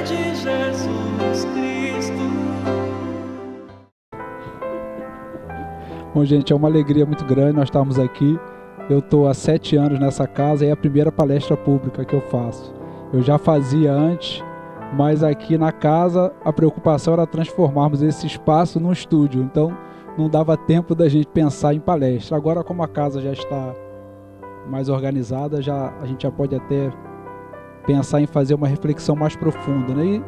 de Jesus Cristo. Bom, gente, é uma alegria muito grande nós estarmos aqui. Eu estou há 7 anos nessa casa e é a primeira palestra pública que eu faço. Eu já fazia antes, mas aqui na casa a preocupação era transformarmos esse espaço num estúdio, então não dava tempo da gente pensar em palestra. Agora, como a casa já está mais organizada, a gente já pode até pensar em fazer uma reflexão mais profunda, né?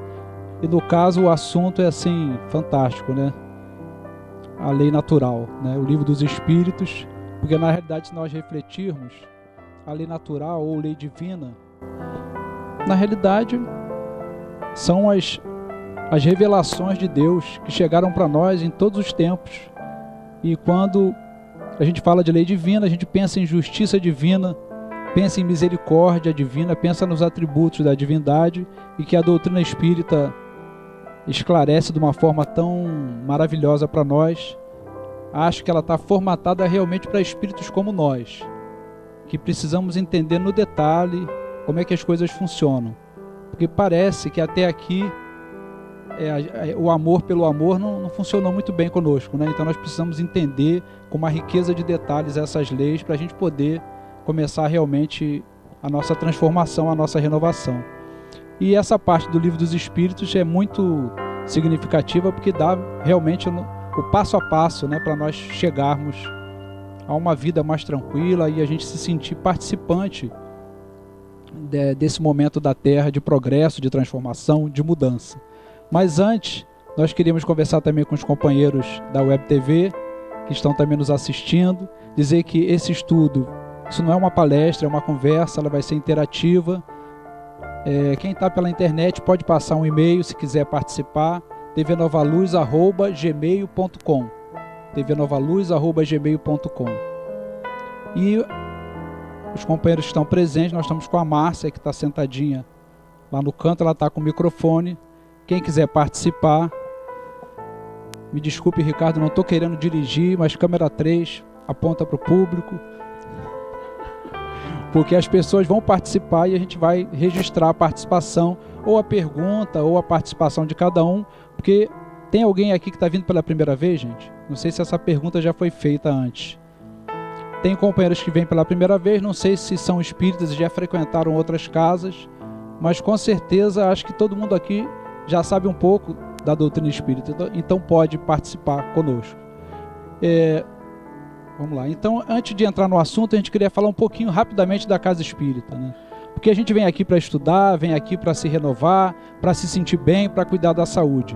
E no caso o assunto é assim, fantástico, né? A lei natural, né? O livro dos Espíritos, porque na realidade se nós refletirmos, a lei natural ou lei divina, na realidade são as revelações de Deus que chegaram para nós em todos os tempos. E quando a gente fala de lei divina, a gente pensa em justiça divina, pensa em misericórdia divina, pensa nos atributos da divindade, e que a doutrina espírita esclarece de uma forma tão maravilhosa para nós. Acho que ela está formatada realmente para espíritos como nós, que precisamos entender no detalhe como é que as coisas funcionam. Porque parece que até aqui o amor pelo amor não funcionou muito bem conosco, né? Então nós precisamos entender com uma riqueza de detalhes essas leis para a gente poder começar realmente a nossa transformação, a nossa renovação. E essa parte do Livro dos Espíritos é muito significativa porque dá realmente o passo a passo, né, para nós chegarmos a uma vida mais tranquila e a gente se sentir participante desse momento da Terra de progresso, de transformação, de mudança. Mas antes, nós queríamos conversar também com os companheiros da Web TV, que estão também nos assistindo, dizer que esse estudo, isso não é uma palestra, é uma conversa, ela vai ser interativa. Quem está pela internet pode passar um e-mail se quiser participar, tvnovaluz@gmail.com, tvnovaluz@gmail.com. E os companheiros que estão presentes, nós estamos com a Márcia, que está sentadinha lá no canto, ela está com o microfone. Quem quiser participar, me desculpe, Ricardo, não estou querendo dirigir, mas câmera 3 aponta para o público, porque as pessoas vão participar e a gente vai registrar a participação, ou a pergunta, ou a participação de cada um, porque tem alguém aqui que está vindo pela primeira vez, gente? Não sei se essa pergunta já foi feita antes. Tem companheiros que vêm pela primeira vez, não sei se são espíritas e já frequentaram outras casas, mas com certeza acho que todo mundo aqui já sabe um pouco da doutrina espírita, então pode participar conosco. Vamos lá. Então, antes de entrar no assunto, a gente queria falar um pouquinho rapidamente da Casa Espírita, né? Porque a gente vem aqui para estudar, vem aqui para se renovar, para se sentir bem, para cuidar da saúde.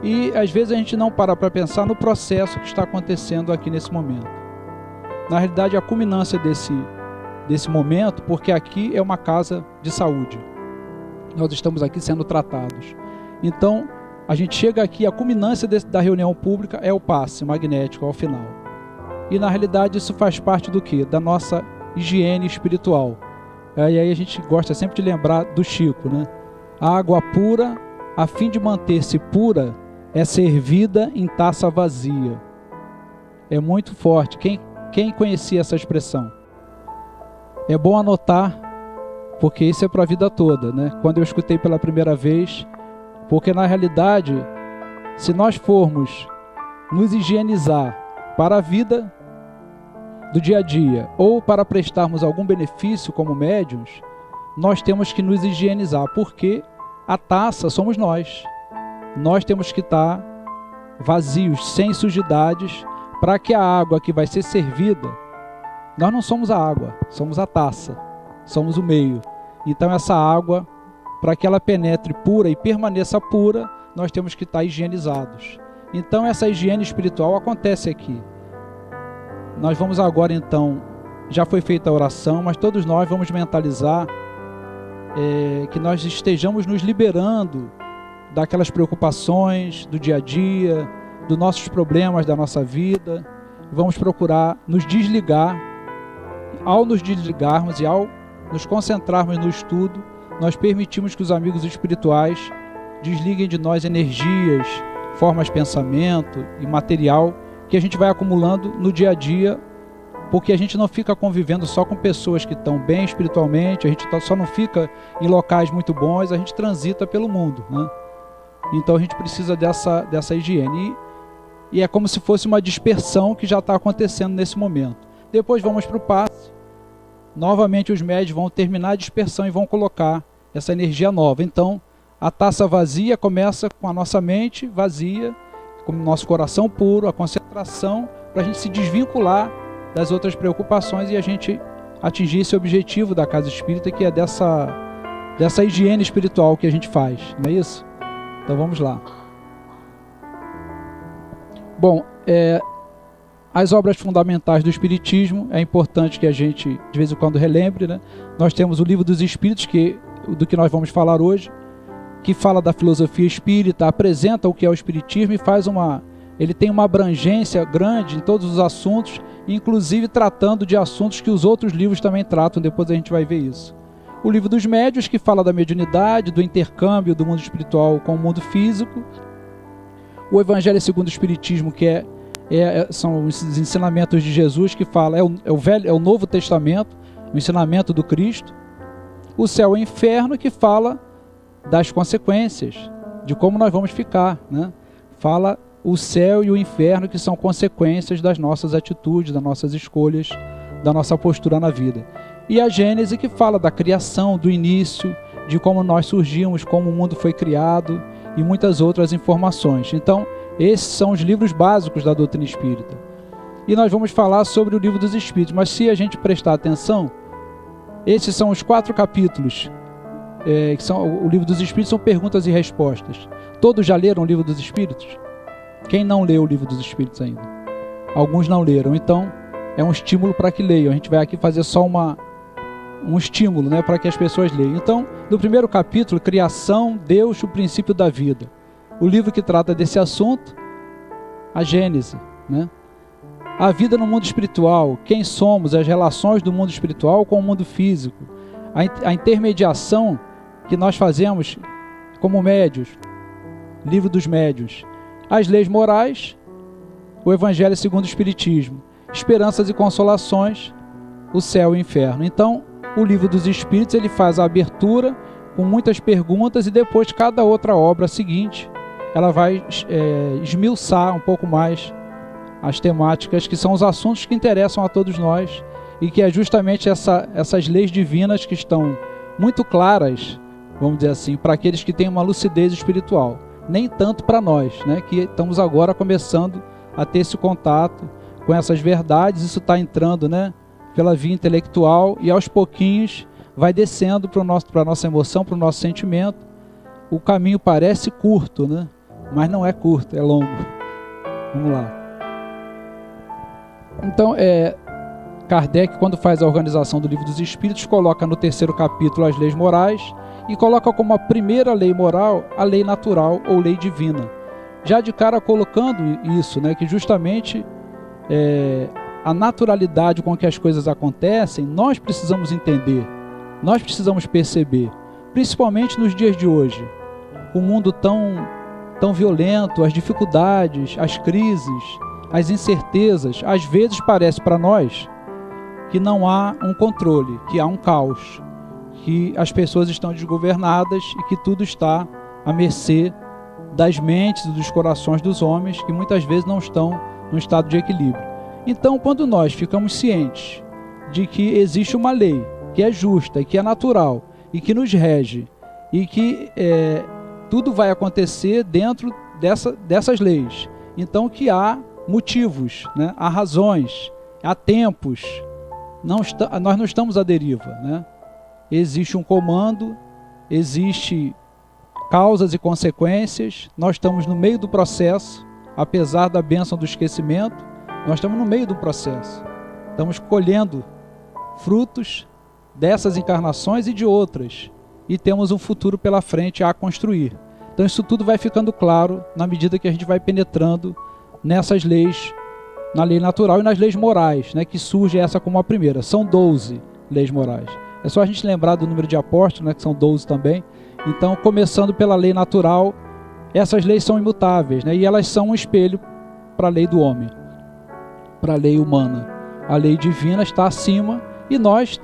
E às vezes a gente não para pensar no processo que está acontecendo aqui nesse momento. Na realidade, a culminância desse momento, porque aqui é uma casa de saúde. Nós estamos aqui sendo tratados. Então, a gente chega aqui, a culminância da reunião pública é o passe magnético ao final. E na realidade isso faz parte do quê? Da nossa higiene espiritual. E aí a gente gosta sempre de lembrar do Chico, né? A água pura, a fim de manter-se pura, é servida em taça vazia. É muito forte. Quem conhecia essa expressão? É bom anotar, porque isso é para a vida toda, né? Quando eu escutei pela primeira vez, porque na realidade, se nós formos nos higienizar para a vida do dia a dia, ou para prestarmos algum benefício como médiuns, nós temos que nos higienizar, porque a taça somos nós. Nós temos que estar vazios, sem sujidades, para que a água que vai ser servida, nós não somos a água, somos a taça, somos o meio. Então essa água, para que ela penetre pura e permaneça pura, nós temos que estar higienizados. Então essa higiene espiritual acontece aqui. Nós vamos agora então, já foi feita a oração, mas todos nós vamos mentalizar que nós estejamos nos liberando daquelas preocupações do dia a dia, dos nossos problemas da nossa vida. Vamos procurar nos desligar. Ao nos desligarmos e ao nos concentrarmos no estudo, nós permitimos que os amigos espirituais desliguem de nós energias, formas de pensamento e material que a gente vai acumulando no dia a dia porque a gente não fica convivendo só com pessoas que estão bem espiritualmente, a gente só não fica em locais muito bons, a gente transita pelo mundo, né? Então a gente precisa dessa higiene. E é como se fosse uma dispersão que já está acontecendo nesse momento. Depois vamos para o passe. Novamente os médios vão terminar a dispersão e vão colocar essa energia nova. Então a taça vazia começa com a nossa mente vazia, com o nosso coração puro, a concentração, para a gente se desvincular das outras preocupações e a gente atingir esse objetivo da casa espírita, que é dessa higiene espiritual que a gente faz, não é isso? Então vamos lá. Bom, as obras fundamentais do Espiritismo, é importante que a gente de vez em quando relembre, né? Nós temos o Livro dos Espíritos, do que nós vamos falar hoje, que fala da filosofia espírita, apresenta o que é o Espiritismo e ele tem uma abrangência grande em todos os assuntos, inclusive tratando de assuntos que os outros livros também tratam, depois a gente vai ver isso. O Livro dos Médiuns, que fala da mediunidade, do intercâmbio do mundo espiritual com o mundo físico. O Evangelho segundo o Espiritismo, que são esses ensinamentos de Jesus, que fala, é o Novo Testamento, o ensinamento do Cristo. O Céu e o Inferno, que fala das consequências, de como nós vamos ficar, né? Fala o céu e o inferno, que são consequências das nossas atitudes, das nossas escolhas, da nossa postura na vida. E a Gênese, que fala da criação, do início, de como nós surgimos, como o mundo foi criado e muitas outras informações. Então, esses são os livros básicos da doutrina espírita. E nós vamos falar sobre o Livro dos Espíritos, mas se a gente prestar atenção, esses são os 4 capítulos, que são o Livro dos Espíritos, são perguntas e respostas. Todos já leram o Livro dos Espíritos? Quem não leu o Livro dos Espíritos ainda? Alguns não leram, então é um estímulo para que leiam. A gente vai aqui fazer só um estímulo, né, para que as pessoas leiam. Então, no primeiro capítulo, Criação, Deus, o princípio da vida. O livro que trata desse assunto, a Gênese, né? A vida no mundo espiritual, quem somos, as relações do mundo espiritual com o mundo físico, a intermediação que nós fazemos como médios, Livro dos Médiuns. As leis morais, o Evangelho segundo o Espiritismo, esperanças e consolações, o céu e o inferno. Então, o Livro dos Espíritos, ele faz a abertura com muitas perguntas e depois cada outra obra seguinte, ela vai esmiuçar um pouco mais as temáticas, que são os assuntos que interessam a todos nós e que é justamente essas leis divinas que estão muito claras, vamos dizer assim, para aqueles que têm uma lucidez espiritual. Nem tanto para nós, né, que estamos agora começando a ter esse contato com essas verdades. Isso está entrando, né, pela via intelectual e aos pouquinhos vai descendo para a nossa emoção, para o nosso sentimento. O caminho parece curto, né, mas não é curto, é longo. Vamos lá. Então, Kardec, quando faz a organização do Livro dos Espíritos, coloca no terceiro capítulo as leis morais e coloca como a primeira lei moral a lei natural ou lei divina. Já de cara colocando isso, né, que justamente a naturalidade com que as coisas acontecem, nós precisamos entender, nós precisamos perceber, principalmente nos dias de hoje. O mundo tão violento, as dificuldades, as crises, as incertezas, às vezes parece para nós que não há um controle, que há um caos, que as pessoas estão desgovernadas e que tudo está à mercê das mentes e dos corações dos homens, que muitas vezes não estão no estado de equilíbrio. Então, quando nós ficamos cientes de que existe uma lei que é justa e que é natural e que nos rege e que tudo vai acontecer dentro dessas leis, então que há motivos, né? Há razões, há tempos, nós não estamos à deriva, né? Existe um comando, existe causas e consequências, nós estamos no meio do processo, apesar da bênção do esquecimento, nós estamos no meio do processo, estamos colhendo frutos dessas encarnações e de outras, e temos um futuro pela frente a construir. Então isso tudo vai ficando claro na medida que a gente vai penetrando nessas leis, na lei natural e nas leis morais, né, que surge essa como a primeira. São 12 leis morais. É só a gente lembrar do número de apóstolos, né, que são 12 também. Então, começando pela lei natural, essas leis são imutáveis, né, e elas são um espelho para a lei do homem, para a lei humana. A lei divina está acima e nós,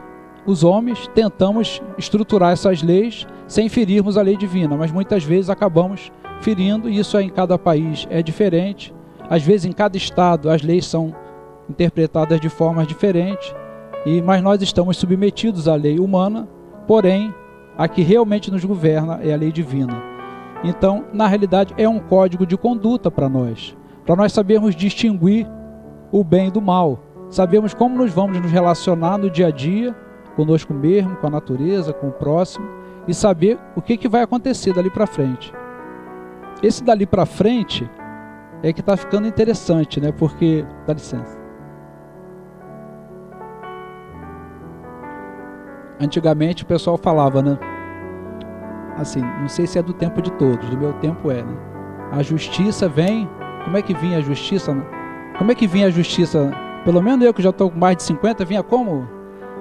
os homens, tentamos estruturar essas leis sem ferirmos a lei divina, mas muitas vezes acabamos ferindo, e isso em cada país é diferente. Às vezes em cada estado as leis são interpretadas de formas diferentes, mas nós estamos submetidos à lei humana, porém a que realmente nos governa é a lei divina. Então, na realidade, é um código de conduta para nós sabermos distinguir o bem do mal, sabemos como nos vamos nos relacionar no dia a dia, conosco mesmo, com a natureza, com o próximo, e saber o que vai acontecer dali para frente. Esse dali para frente é que está ficando interessante, né? Porque, dá licença. Antigamente o pessoal falava, né? Assim, não sei se é do tempo de todos, do meu tempo é, né? A justiça vem. Como é que vinha a justiça? Como é que vinha a justiça? Pelo menos eu que já estou com mais de 50, vinha como?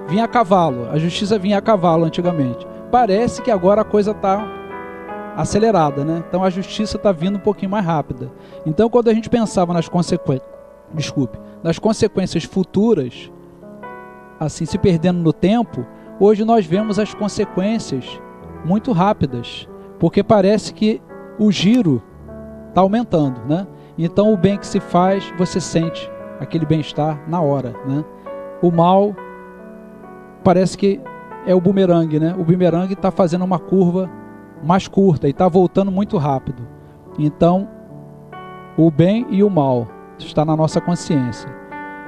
Vinha a cavalo. A justiça vinha a cavalo antigamente. Parece que agora a coisa está acelerada, né? Então a justiça está vindo um pouquinho mais rápida. Então quando a gente pensava nas consequências futuras, assim, se perdendo no tempo, hoje nós vemos as consequências muito rápidas, porque parece que o giro está aumentando, né? Então o bem que se faz, você sente aquele bem-estar na hora, né? O mal parece que é o bumerangue, né? O bumerangue está fazendo uma curva mais curta e está voltando muito rápido. Então o bem e o mal está na nossa consciência.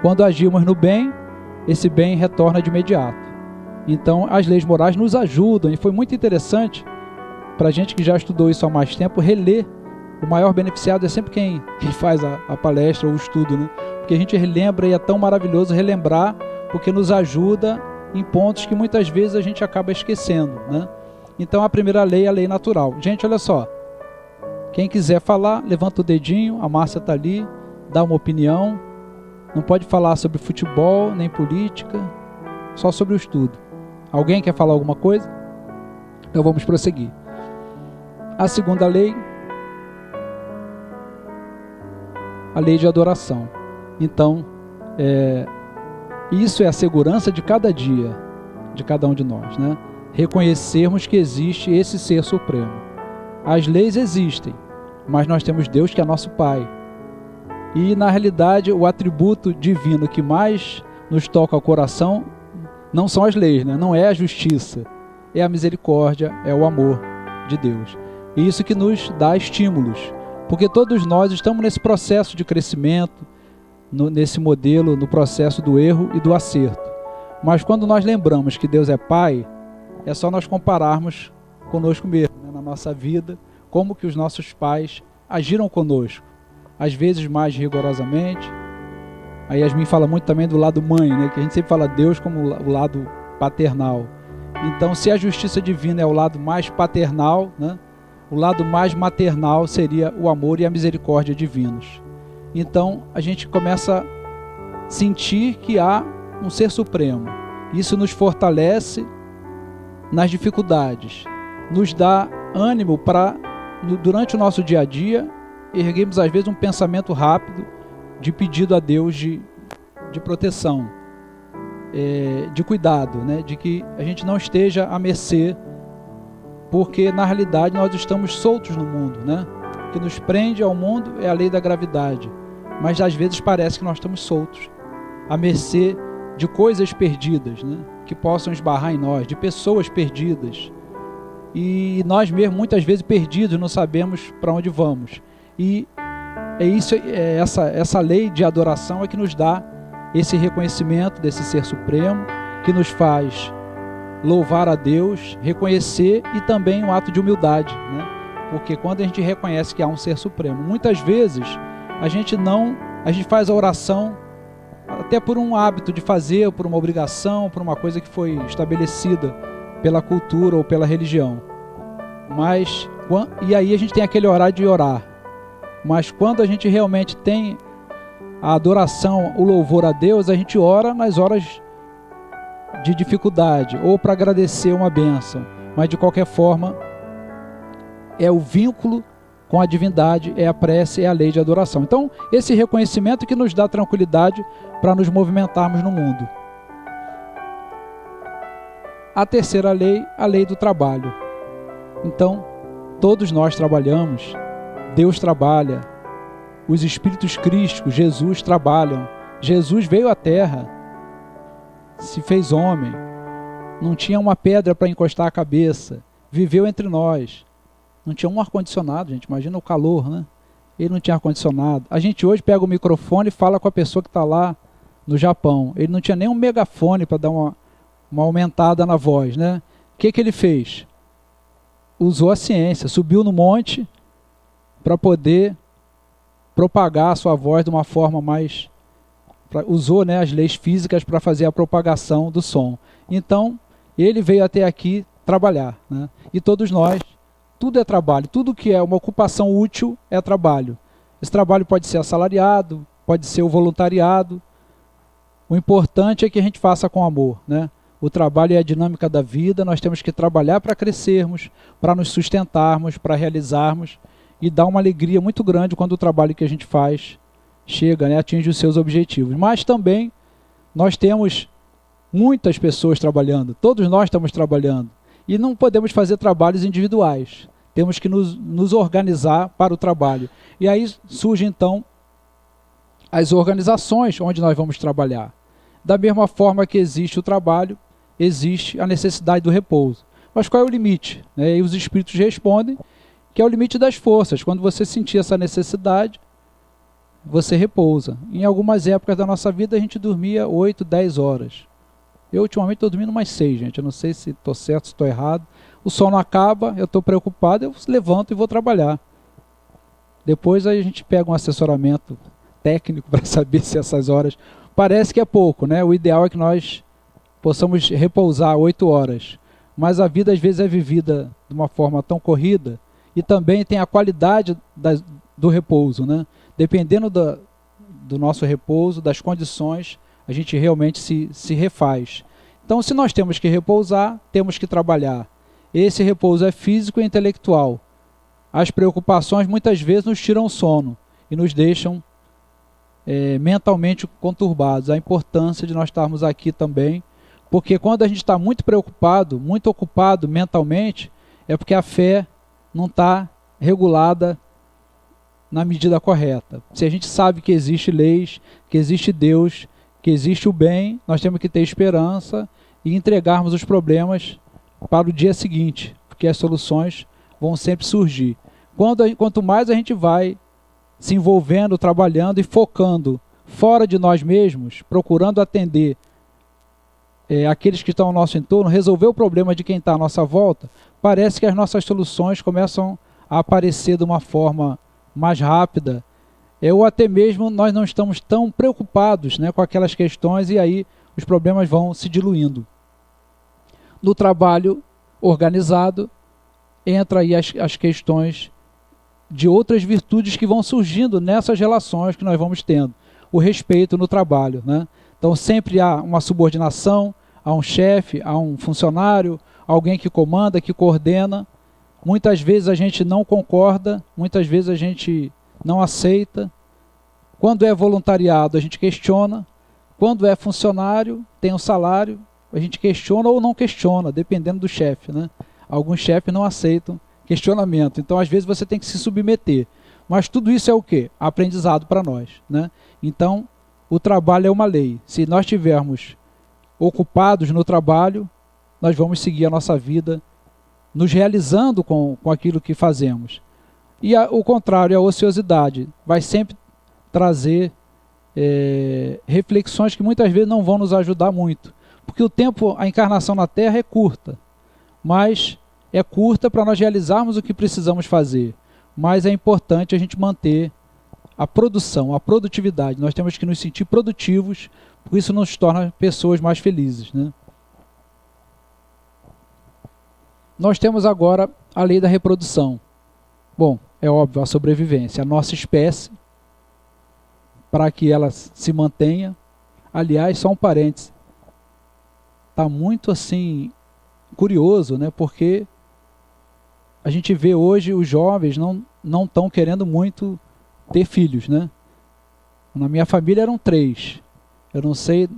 Quando agimos no bem, esse bem retorna de imediato. Então as leis morais nos ajudam, e foi muito interessante para a gente que já estudou isso há mais tempo, reler. O maior beneficiado é sempre quem faz a palestra ou o estudo, né? Porque a gente relembra, e é tão maravilhoso relembrar, porque nos ajuda em pontos que muitas vezes a gente acaba esquecendo, né? Então a primeira lei é a lei natural. Gente, olha só, quem quiser falar, levanta o dedinho, a Márcia está ali, dá uma opinião. Não pode falar sobre futebol, nem política, só sobre o estudo. Alguém quer falar alguma coisa? Então vamos prosseguir. A segunda lei, a lei de adoração. Então, isso é a segurança de cada dia, de cada um de nós, né? Reconhecermos que existe esse ser supremo. As leis existem, mas nós temos Deus que é nosso Pai. E, na realidade, o atributo divino que mais nos toca ao coração não são as leis, né? Não é a justiça, é a misericórdia, é o amor de Deus. E isso que nos dá estímulos, porque todos nós estamos nesse processo de crescimento, nesse modelo, no processo do erro e do acerto. Mas quando nós lembramos que Deus é Pai, é só nós compararmos conosco mesmo, né? Na nossa vida, como que os nossos pais agiram conosco, às vezes mais rigorosamente. A Yasmin fala muito também do lado mãe, né? Que a gente sempre fala Deus como o lado paternal. Então, se a justiça divina é o lado mais paternal, né? O lado mais maternal seria o amor e a misericórdia divinos. Então, a gente começa a sentir que há um ser supremo. Isso nos fortalece nas dificuldades, nos dá ânimo para, durante o nosso dia a dia, erguermos às vezes um pensamento rápido de pedido a Deus de proteção, de cuidado, né? De que a gente não esteja à mercê, porque na realidade nós estamos soltos no mundo, né? O que nos prende ao mundo é a lei da gravidade, mas às vezes parece que nós estamos soltos, à mercê de coisas perdidas, né? Que possam esbarrar em nós, de pessoas perdidas, e nós mesmos muitas vezes perdidos, não sabemos para onde vamos. E essa lei de adoração é que nos dá esse reconhecimento desse ser supremo, que nos faz louvar a Deus, reconhecer, e também um ato de humildade, né? Porque quando a gente reconhece que há um ser supremo, muitas vezes a gente faz a oração até por um hábito de fazer, por uma obrigação, por uma coisa que foi estabelecida pela cultura ou pela religião. E aí a gente tem aquele horário de orar. Mas quando a gente realmente tem a adoração, o louvor a Deus, a gente ora nas horas de dificuldade, ou para agradecer uma bênção. Mas de qualquer forma, é o vínculo com a divindade, é a prece, é a lei de adoração. Então, esse reconhecimento que nos dá tranquilidade para nos movimentarmos no mundo. A terceira lei, a lei do trabalho. Então, todos nós trabalhamos, Deus trabalha, os espíritos crísticos, Jesus trabalham. Jesus veio à Terra, se fez homem, não tinha uma pedra para encostar a cabeça, viveu entre nós. Não tinha um ar-condicionado, gente, imagina o calor, né? Ele não tinha ar-condicionado. A gente hoje pega o microfone e fala com a pessoa que está lá no Japão. Ele não tinha nem um megafone para dar uma aumentada na voz, né? O que ele fez? Usou a ciência, subiu no monte para poder propagar a sua voz de uma forma mais... usou, né, as leis físicas para fazer a propagação do som. Então, ele veio até aqui trabalhar, né? E todos nós, tudo é trabalho, tudo que é uma ocupação útil é trabalho. Esse trabalho pode ser assalariado, pode ser o voluntariado. O importante é que a gente faça com amor, né? O trabalho é a dinâmica da vida, nós temos que trabalhar para crescermos, para nos sustentarmos, para realizarmos, e dá uma alegria muito grande quando o trabalho que a gente faz chega, né, atinge os seus objetivos. Mas também nós temos muitas pessoas trabalhando, todos nós estamos trabalhando, e não podemos fazer trabalhos individuais, temos que nos organizar para o trabalho. E aí surgem então as organizações onde nós vamos trabalhar. Da mesma forma que existe o trabalho, existe a necessidade do repouso. Mas qual é o limite? E os espíritos respondem que é o limite das forças. Quando você sentir essa necessidade, você repousa. Em algumas épocas da nossa vida a gente dormia 8, 10 horas. Eu ultimamente estou dormindo mais 6, gente. Eu não sei se estou certo, se estou errado. O sono acaba, eu estou preocupado, eu levanto e vou trabalhar. Depois aí a gente pega um assessoramento técnico para saber se essas horas... Parece que é pouco, né? O ideal é que nós possamos repousar 8 horas. Mas a vida às vezes é vivida de uma forma tão corrida e também tem a qualidade do repouso, né? Dependendo do nosso repouso, das condições, a gente realmente se refaz. Então, se nós temos que repousar, temos que trabalhar. Esse repouso é físico e intelectual. As preocupações muitas vezes nos tiram o sono e nos deixam mentalmente conturbados. A importância de nós estarmos aqui também, porque quando a gente está muito preocupado, muito ocupado mentalmente, é porque a fé não está regulada na medida correta. Se a gente sabe que existe leis, que existe Deus, que existe o bem, nós temos que ter esperança e entregarmos os problemas para o dia seguinte, porque as soluções vão sempre surgir. Quanto mais a gente vai se envolvendo, trabalhando e focando fora de nós mesmos, procurando atender aqueles que estão ao nosso entorno, resolver o problema de quem está à nossa volta, parece que as nossas soluções começam a aparecer de uma forma mais rápida, ou até mesmo nós não estamos tão preocupados, né, com aquelas questões, e aí os problemas vão se diluindo. No trabalho organizado, entra aí as questões de outras virtudes que vão surgindo nessas relações que nós vamos tendo. O respeito no trabalho, né? Então sempre há uma subordinação, há um chefe, há um funcionário, alguém que comanda, que coordena. Muitas vezes a gente não concorda, muitas vezes a gente não aceita. Quando é voluntariado, a gente questiona. Quando é funcionário, tem um salário, a gente questiona ou não questiona, dependendo do chefe, né? Alguns chefes não aceitam questionamento, então às vezes você tem que se submeter. Mas tudo isso é o quê? Aprendizado para nós, né? Então, o trabalho é uma lei. Se nós estivermos ocupados no trabalho, nós vamos seguir a nossa vida nos realizando com aquilo que fazemos. E o contrário, a ociosidade, vai sempre trazer reflexões que muitas vezes não vão nos ajudar muito. Porque o tempo, a encarnação na Terra é curta, mas é curta para nós realizarmos o que precisamos fazer. Mas é importante a gente manter a produção, a produtividade. Nós temos que nos sentir produtivos, porque isso nos torna pessoas mais felizes, né? Nós temos agora a lei da reprodução. Bom, é óbvio, a sobrevivência. A nossa espécie, para que ela se mantenha. Aliás, só um parênteses. Está muito assim curioso, né? Porque a gente vê hoje os jovens não estão querendo muito ter filhos, né? Na minha família eram 3. Eu não sei,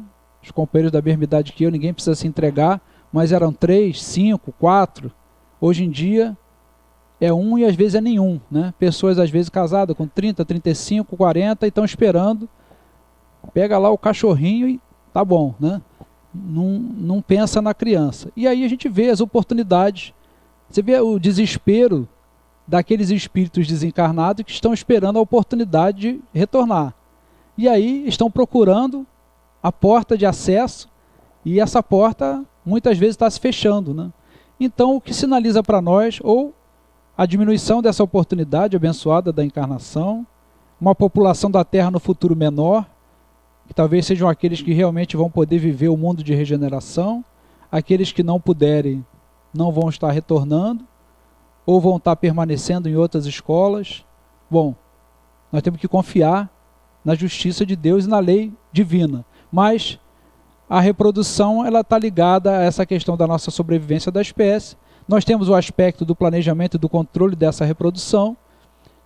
os companheiros da mesma idade que eu, ninguém precisa se entregar, mas eram 3, 5, 4. Hoje em dia é 1 e às vezes é nenhum, né? Pessoas às vezes casadas com 30, 35, 40 e estão esperando. Pega lá o cachorrinho e tá bom, né? Não pensa na criança. E aí a gente vê as oportunidades. Você vê o desespero daqueles espíritos desencarnados que estão esperando a oportunidade de retornar. E aí estão procurando a porta de acesso e essa porta muitas vezes está se fechando, né? Então o que sinaliza para nós ou a diminuição dessa oportunidade abençoada da encarnação, uma população da Terra no futuro menor, que talvez sejam aqueles que realmente vão poder viver o mundo de regeneração, aqueles que não puderem não vão estar retornando, ou vão estar permanecendo em outras escolas. Bom, nós temos que confiar na justiça de Deus e na lei divina, mas a reprodução ela está ligada a essa questão da nossa sobrevivência da espécie. Nós temos o aspecto do planejamento e do controle dessa reprodução,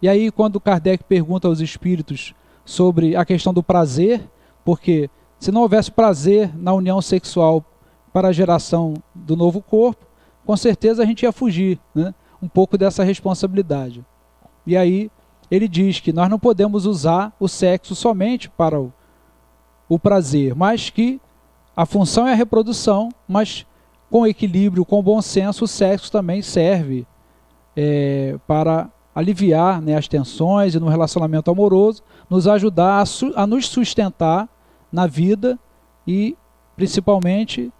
e aí quando Kardec pergunta aos espíritos sobre a questão do prazer, porque se não houvesse prazer na união sexual para a geração do novo corpo, com certeza a gente ia fugir, né, um pouco dessa responsabilidade. E aí ele diz que nós não podemos usar o sexo somente para o prazer, mas que a função é a reprodução, mas com equilíbrio, com bom senso, o sexo também serve para aliviar, né, as tensões e no relacionamento amoroso, nos ajudar a nos sustentar na vida e principalmente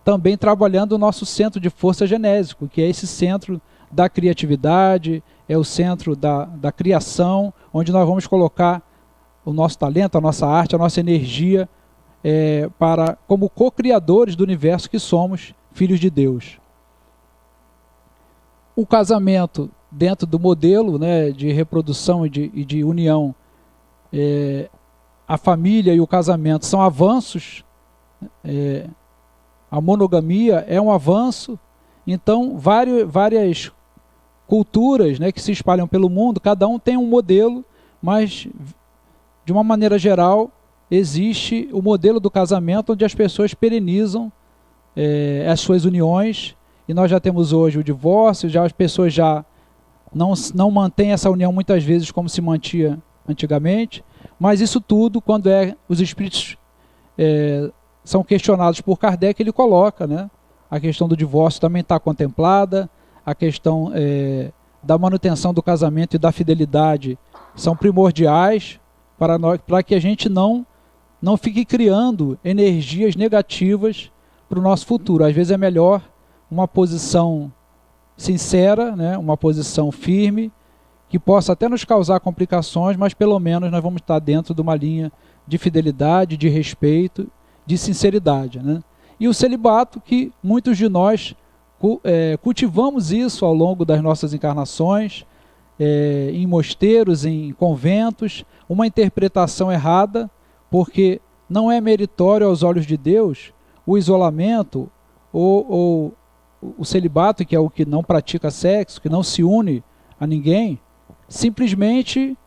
também trabalhando o nosso centro de força genésico, que é esse centro da criatividade, é o centro da criação, onde nós vamos colocar o nosso talento, a nossa arte, a nossa energia para como co-criadores do universo que somos, filhos de Deus. O casamento dentro do modelo, né, de reprodução e de união, a família e o casamento são avanços, a monogamia é um avanço, então várias culturas, né, que se espalham pelo mundo, cada um tem um modelo, mas de uma maneira geral existe o modelo do casamento onde as pessoas perenizam as suas uniões, e nós já temos hoje o divórcio, já as pessoas já não mantêm essa união muitas vezes como se mantinha antigamente, mas isso tudo, quando os espíritos são questionados por Kardec, ele coloca, né, a questão do divórcio também está contemplada, a questão da manutenção do casamento e da fidelidade são primordiais para que a gente não fique criando energias negativas para o nosso futuro. Às vezes é melhor uma posição sincera, né, uma posição firme, que possa até nos causar complicações, mas pelo menos nós vamos estar dentro de uma linha de fidelidade, de respeito, de sinceridade, né? E o celibato, que muitos de nós cultivamos isso ao longo das nossas encarnações, em mosteiros, em conventos, uma interpretação errada, porque não é meritório aos olhos de Deus o isolamento ou o celibato, que é o que não pratica sexo, que não se une a ninguém, simplesmente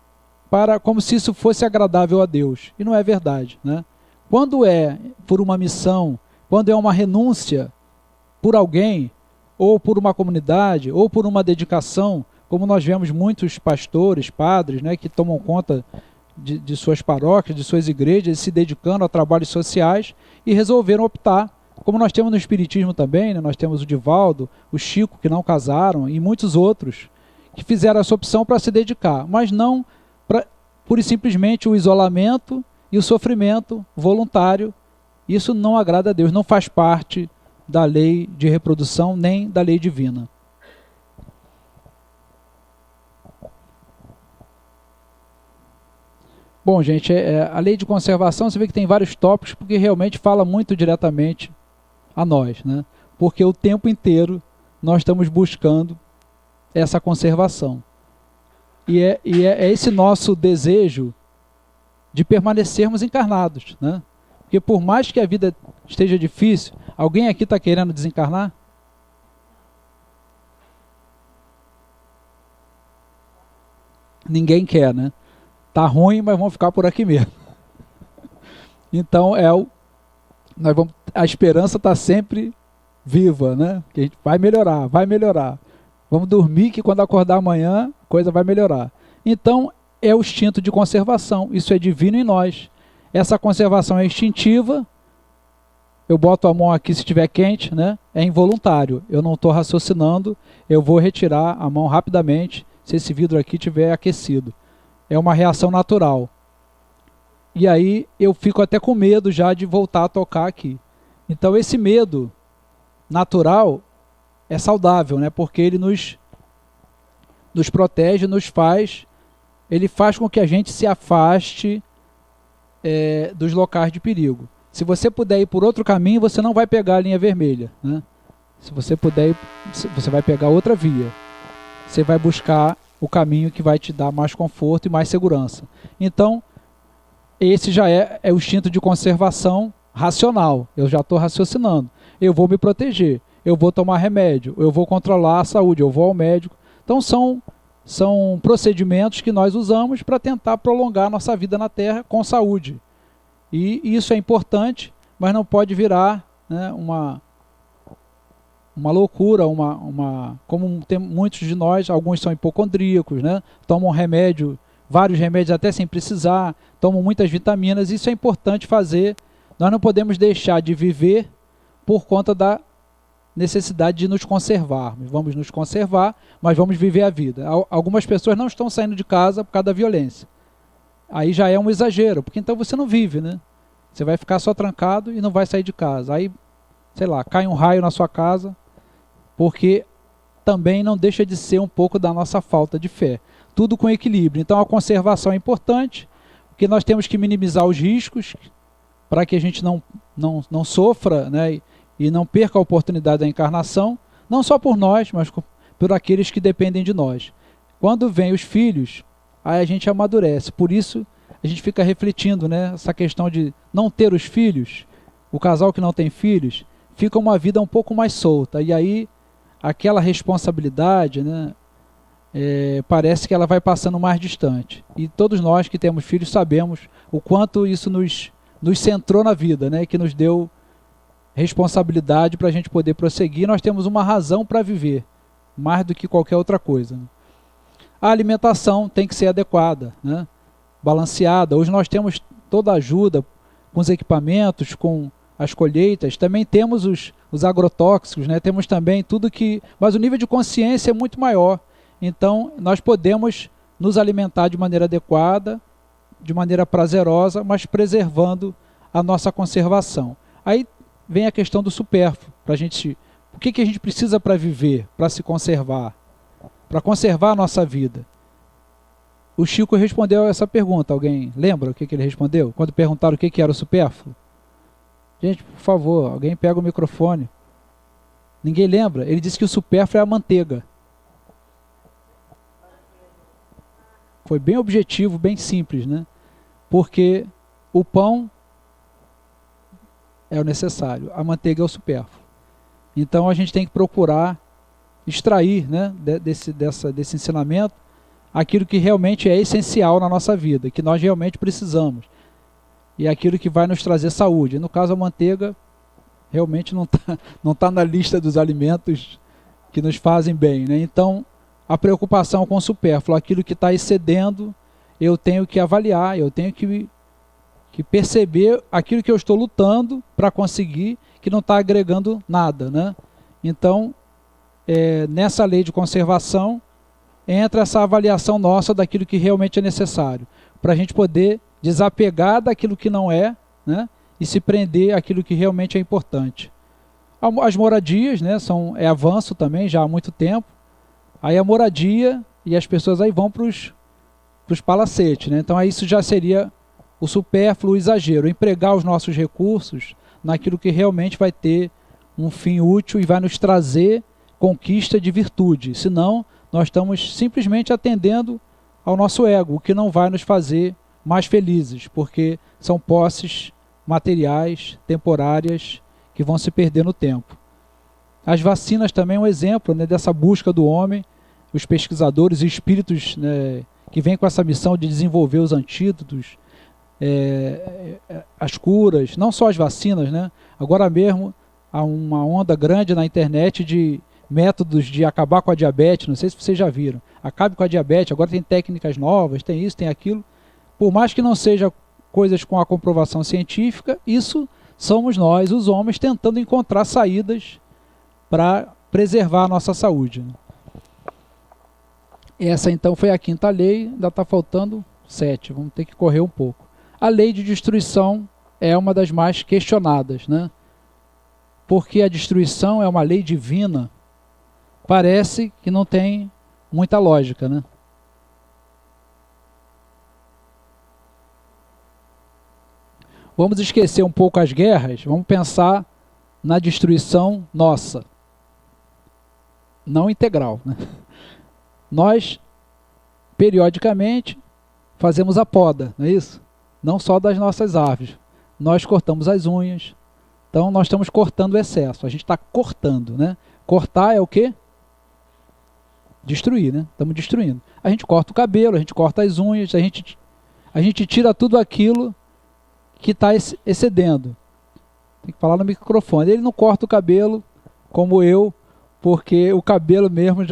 como se isso fosse agradável a Deus. E não é verdade, né? Quando é por uma missão, quando é uma renúncia por alguém, ou por uma comunidade, ou por uma dedicação, como nós vemos muitos pastores, padres, né, que tomam conta de suas paróquias, de suas igrejas, se dedicando a trabalhos sociais e resolveram optar, como nós temos no Espiritismo também, né, nós temos o Divaldo, o Chico, que não casaram, e muitos outros, que fizeram essa opção para se dedicar, mas não pura e simplesmente o isolamento e o sofrimento voluntário. Isso não agrada a Deus, não faz parte da lei de reprodução nem da lei divina. Bom, gente, a lei de conservação, você vê que tem vários tópicos, porque realmente fala muito diretamente a nós, né? Porque o tempo inteiro nós estamos buscando essa conservação. E é esse nosso desejo de permanecermos encarnados, né? Porque por mais que a vida esteja difícil, alguém aqui está querendo desencarnar? ninguém quer, né? Tá ruim, mas vamos ficar por aqui mesmo. Então a esperança está sempre viva, né? Que a gente vai melhorar, vai melhorar. Vamos dormir que quando acordar amanhã, a coisa vai melhorar. Então é o instinto de conservação, isso é divino em nós. Essa conservação é instintiva. Eu boto a mão aqui se estiver quente, né? É involuntário. Eu não estou raciocinando, eu vou retirar a mão rapidamente se esse vidro aqui estiver aquecido. É uma reação natural. E aí eu fico até com medo já de voltar a tocar aqui. Então esse medo natural é saudável, né? Porque ele nos protege, ele faz com que a gente se afaste dos locais de perigo. Se você puder ir por outro caminho, você não vai pegar a linha vermelha, né? Se você puder ir, você vai pegar outra via. Você vai buscar o caminho que vai te dar mais conforto e mais segurança. Então, esse já é o instinto de conservação racional. Eu já estou raciocinando. Eu vou me proteger, eu vou tomar remédio, eu vou controlar a saúde, eu vou ao médico. Então, são procedimentos que nós usamos para tentar prolongar a nossa vida na Terra com saúde. E isso é importante, mas não pode virar, né, uma loucura, como tem muitos de nós, alguns são hipocondríacos, né, tomam remédio, vários remédios até sem precisar, tomam muitas vitaminas. Isso é importante fazer. Nós não podemos deixar de viver por conta da necessidade de nos conservar. Vamos nos conservar, mas vamos viver a vida. Algumas pessoas não estão saindo de casa por causa da violência. Aí já é um exagero, porque então você não vive, né? Você vai ficar só trancado e não vai sair de casa. Aí, sei lá, cai um raio na sua casa, porque também não deixa de ser um pouco da nossa falta de fé. Tudo com equilíbrio. Então a conservação é importante, porque nós temos que minimizar os riscos para que a gente não sofra, né, e não perca a oportunidade da encarnação, não só por nós, mas por aqueles que dependem de nós. Quando vêm os filhos, aí a gente amadurece. Por isso a gente fica refletindo, né, essa questão de não ter os filhos, o casal que não tem filhos, fica uma vida um pouco mais solta. E aí aquela responsabilidade, né, parece que ela vai passando mais distante. E todos nós que temos filhos sabemos o quanto isso nos centrou na vida, né, que nos deu responsabilidade para a gente poder prosseguir. Nós temos uma razão para viver, mais do que qualquer outra coisa. A alimentação tem que ser adequada, né, balanceada. Hoje nós temos toda a ajuda com os equipamentos, com as colheitas. Também temos os agrotóxicos, né, temos também tudo que... Mas o nível de consciência é muito maior. Então, nós podemos nos alimentar de maneira adequada, de maneira prazerosa, mas preservando a nossa conservação. Aí vem a questão do supérfluo. O que a gente precisa para viver, para se conservar, para conservar a nossa vida? O Chico respondeu essa pergunta. Alguém lembra o que ele respondeu? Quando perguntaram o que era o supérfluo? Gente, por favor, alguém pega o microfone. Ninguém lembra? Ele disse que o supérfluo é a manteiga. Foi bem objetivo, bem simples, né? Porque o pão é o necessário, a manteiga é o supérfluo. Então a gente tem que procurar extrair, né, desse ensinamento aquilo que realmente é essencial na nossa vida, que nós realmente precisamos. E aquilo que vai nos trazer saúde. No caso, a manteiga realmente não tá na lista dos alimentos que nos fazem bem, né? Então, a preocupação com o supérfluo, aquilo que está excedendo, eu tenho que avaliar, eu tenho que perceber aquilo que eu estou lutando para conseguir, que não está agregando nada, né? Então, nessa lei de conservação, entra essa avaliação nossa daquilo que realmente é necessário, para a gente poder desapegar daquilo que não é, né? E se prender àquilo que realmente é importante. As moradias, né, é avanço também, já há muito tempo. Aí a moradia, e as pessoas aí vão para os palacetes, né? Então aí isso já seria o supérfluo, o exagero, empregar os nossos recursos naquilo que realmente vai ter um fim útil e vai nos trazer conquista de virtude. Senão, nós estamos simplesmente atendendo ao nosso ego, o que não vai nos fazer mais felizes, porque são posses materiais, temporárias, que vão se perder no tempo. As vacinas também é um exemplo, né, dessa busca do homem, os pesquisadores e espíritos, né, que vem com essa missão de desenvolver os antídotos, as curas, não só as vacinas, né? Agora mesmo há uma onda grande na internet de métodos de acabar com a diabetes, não sei se vocês já viram. Acabe com a diabetes, agora tem técnicas novas, tem isso, tem aquilo. Por mais que não seja coisas com a comprovação científica, isso somos nós, os homens, tentando encontrar saídas para preservar a nossa saúde. Essa então foi a quinta lei, ainda está faltando 7, vamos ter que correr um pouco. A lei de destruição é uma das mais questionadas, né? Porque a destruição é uma lei divina, parece que não tem muita lógica, né? Vamos esquecer um pouco as guerras, vamos pensar na destruição nossa, não integral, né? Nós, periodicamente, fazemos a poda, não é isso? Não só das nossas árvores. Nós cortamos as unhas, então nós estamos cortando o excesso, a gente está cortando, né? Cortar é o quê? Destruir, né? Estamos destruindo. A gente corta o cabelo, a gente corta as unhas, a gente tira tudo aquilo que está excedendo. Tem que falar no microfone. Ele não corta o cabelo como eu, porque o cabelo mesmo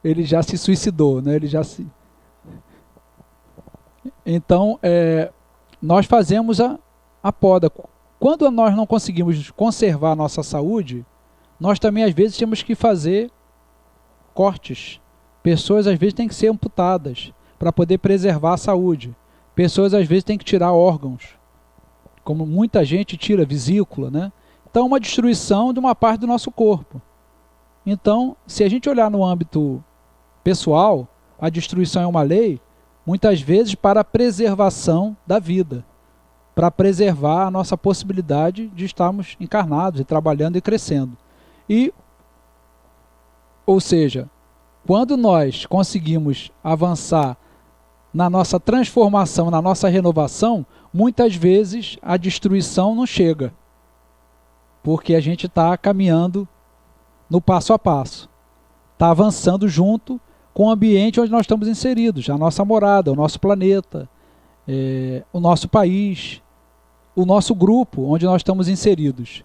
ele já se suicidou, né? Então, nós fazemos a poda. Quando nós não conseguimos conservar a nossa saúde, nós também às vezes temos que fazer cortes. Pessoas às vezes têm que ser amputadas para poder preservar a saúde. Pessoas às vezes têm que tirar órgãos, como muita gente tira vesícula, né? Então, uma destruição de uma parte do nosso corpo. Então, se a gente olhar no âmbito pessoal, a destruição é uma lei, muitas vezes para a preservação da vida, para preservar a nossa possibilidade de estarmos encarnados e trabalhando e crescendo. Ou seja, quando nós conseguimos avançar na nossa transformação, na nossa renovação, muitas vezes a destruição não chega, porque a gente está caminhando no passo a passo, está avançando junto com o ambiente onde nós estamos inseridos, a nossa morada, o nosso planeta, o nosso país, o nosso grupo onde nós estamos inseridos.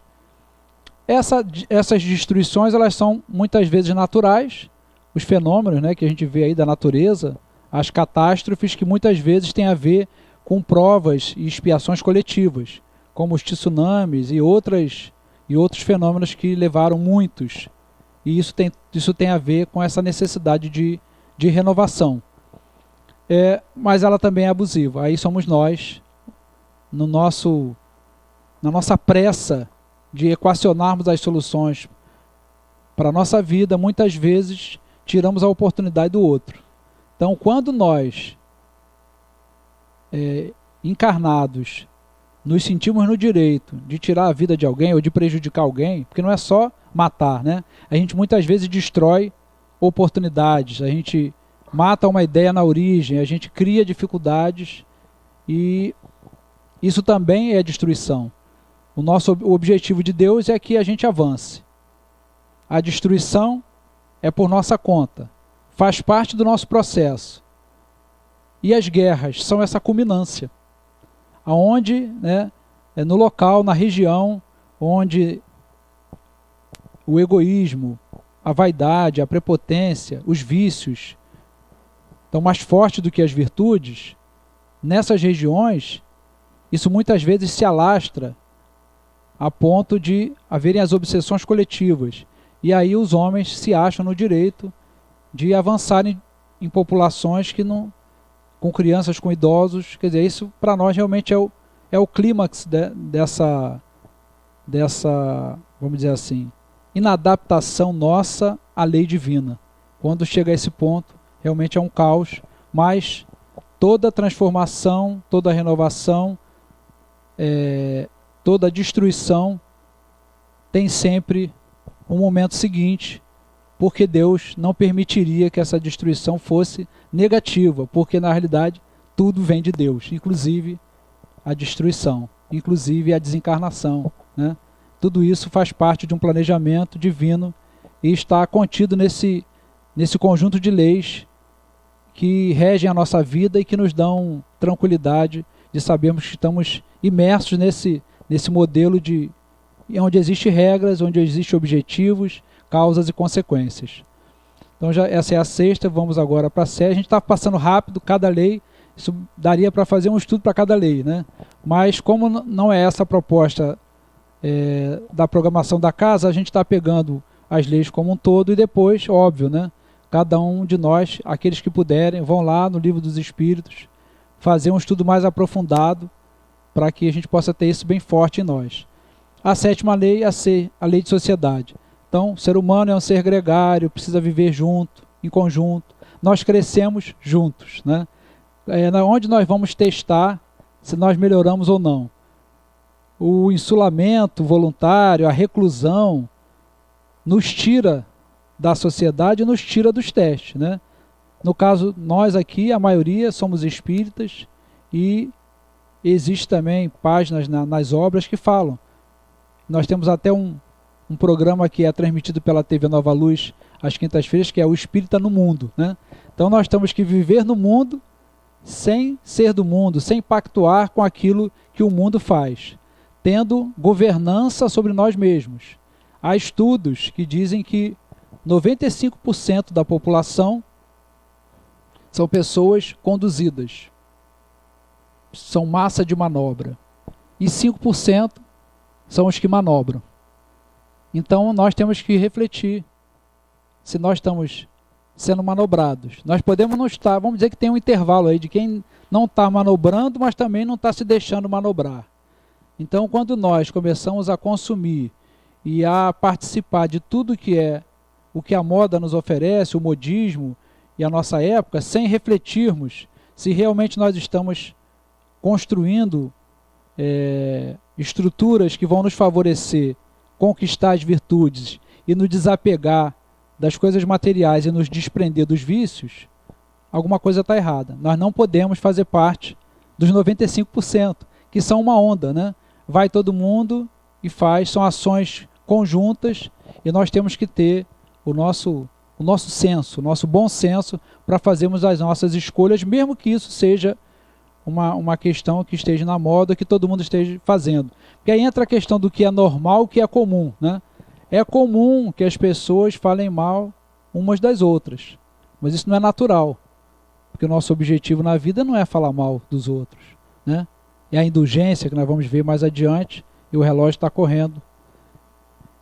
Essas destruições, elas são muitas vezes naturais, os fenômenos, né, que a gente vê aí da natureza, as catástrofes que muitas vezes têm a ver com provas e expiações coletivas, como os tsunamis e outros fenômenos que levaram muitos. E isso tem a ver com essa necessidade de renovação. Mas ela também é abusiva. Aí somos nós, na nossa pressa de equacionarmos as soluções para a nossa vida, muitas vezes tiramos a oportunidade do outro. Então, quando nós, encarnados, nos sentimos no direito de tirar a vida de alguém ou de prejudicar alguém, porque não é só matar, né? A gente muitas vezes destrói oportunidades, a gente mata uma ideia na origem, a gente cria dificuldades e isso também é destruição. O objetivo de Deus é que a gente avance. A destruição é por nossa conta, faz parte do nosso processo. E as guerras são essa culminância, aonde, né, no local, na região, onde o egoísmo, a vaidade, a prepotência, os vícios estão mais fortes do que as virtudes, nessas regiões, isso muitas vezes se alastra a ponto de haverem as obsessões coletivas. E aí os homens se acham no direito de avançarem em populações que não, com crianças, com idosos. Quer dizer, isso para nós realmente é o clímax dessa, vamos dizer assim, inadaptação nossa à lei divina. Quando chega a esse ponto, realmente é um caos, mas toda transformação, toda renovação, toda destruição tem sempre um momento seguinte, porque Deus não permitiria que essa destruição fosse negativa, porque na realidade tudo vem de Deus, inclusive a destruição, inclusive a desencarnação, né? Tudo isso faz parte de um planejamento divino e está contido nesse conjunto de leis que regem a nossa vida e que nos dão tranquilidade de sabermos que estamos imersos nesse modelo onde existem regras, onde existem objetivos, causas e consequências. Então essa é a sexta, vamos agora para a sétima. A gente está passando rápido cada lei, isso daria para fazer um estudo para cada lei, né? Mas como não é essa a proposta da programação da casa, a gente está pegando as leis como um todo e depois, óbvio, né? Cada um de nós, aqueles que puderem, vão lá no Livro dos Espíritos, fazer um estudo mais aprofundado para que a gente possa ter isso bem forte em nós. A sétima lei é a lei de sociedade. Então, o ser humano é um ser gregário, precisa viver junto, em conjunto. Nós crescemos juntos, né? Onde nós vamos testar se nós melhoramos ou não. O insulamento voluntário, a reclusão, nos tira da sociedade e nos tira dos testes, né? No caso, nós aqui, a maioria, somos espíritas e existe também páginas nas obras que falam. Nós temos até um programa que é transmitido pela TV Nova Luz às quintas-feiras, que é o Espírita no Mundo, né? Então nós temos que viver no mundo sem ser do mundo, sem pactuar com aquilo que o mundo faz, tendo governança sobre nós mesmos. Há estudos que dizem que 95% da população são pessoas conduzidas, são massa de manobra, e 5% são os que manobram. Então nós temos que refletir se nós estamos sendo manobrados. Nós podemos não estar, vamos dizer que tem um intervalo aí de quem não está manobrando, mas também não está se deixando manobrar. Então quando nós começamos a consumir e a participar de tudo que é o que a moda nos oferece, o modismo e a nossa época, sem refletirmos se realmente nós estamos construindo estruturas que vão nos favorecer conquistar as virtudes e nos desapegar das coisas materiais e nos desprender dos vícios, alguma coisa está errada. Nós não podemos fazer parte dos 95%, que são uma onda, né? Vai todo mundo e faz, são ações conjuntas e nós temos que ter o nosso senso, o nosso bom senso para fazermos as nossas escolhas, mesmo que isso seja uma questão que esteja na moda, que todo mundo esteja fazendo. Porque aí entra a questão do que é normal, o que é comum, né? É comum que as pessoas falem mal umas das outras, mas isso não é natural, porque o nosso objetivo na vida não é falar mal dos outros, né? É a indulgência que nós vamos ver mais adiante e o relógio está correndo.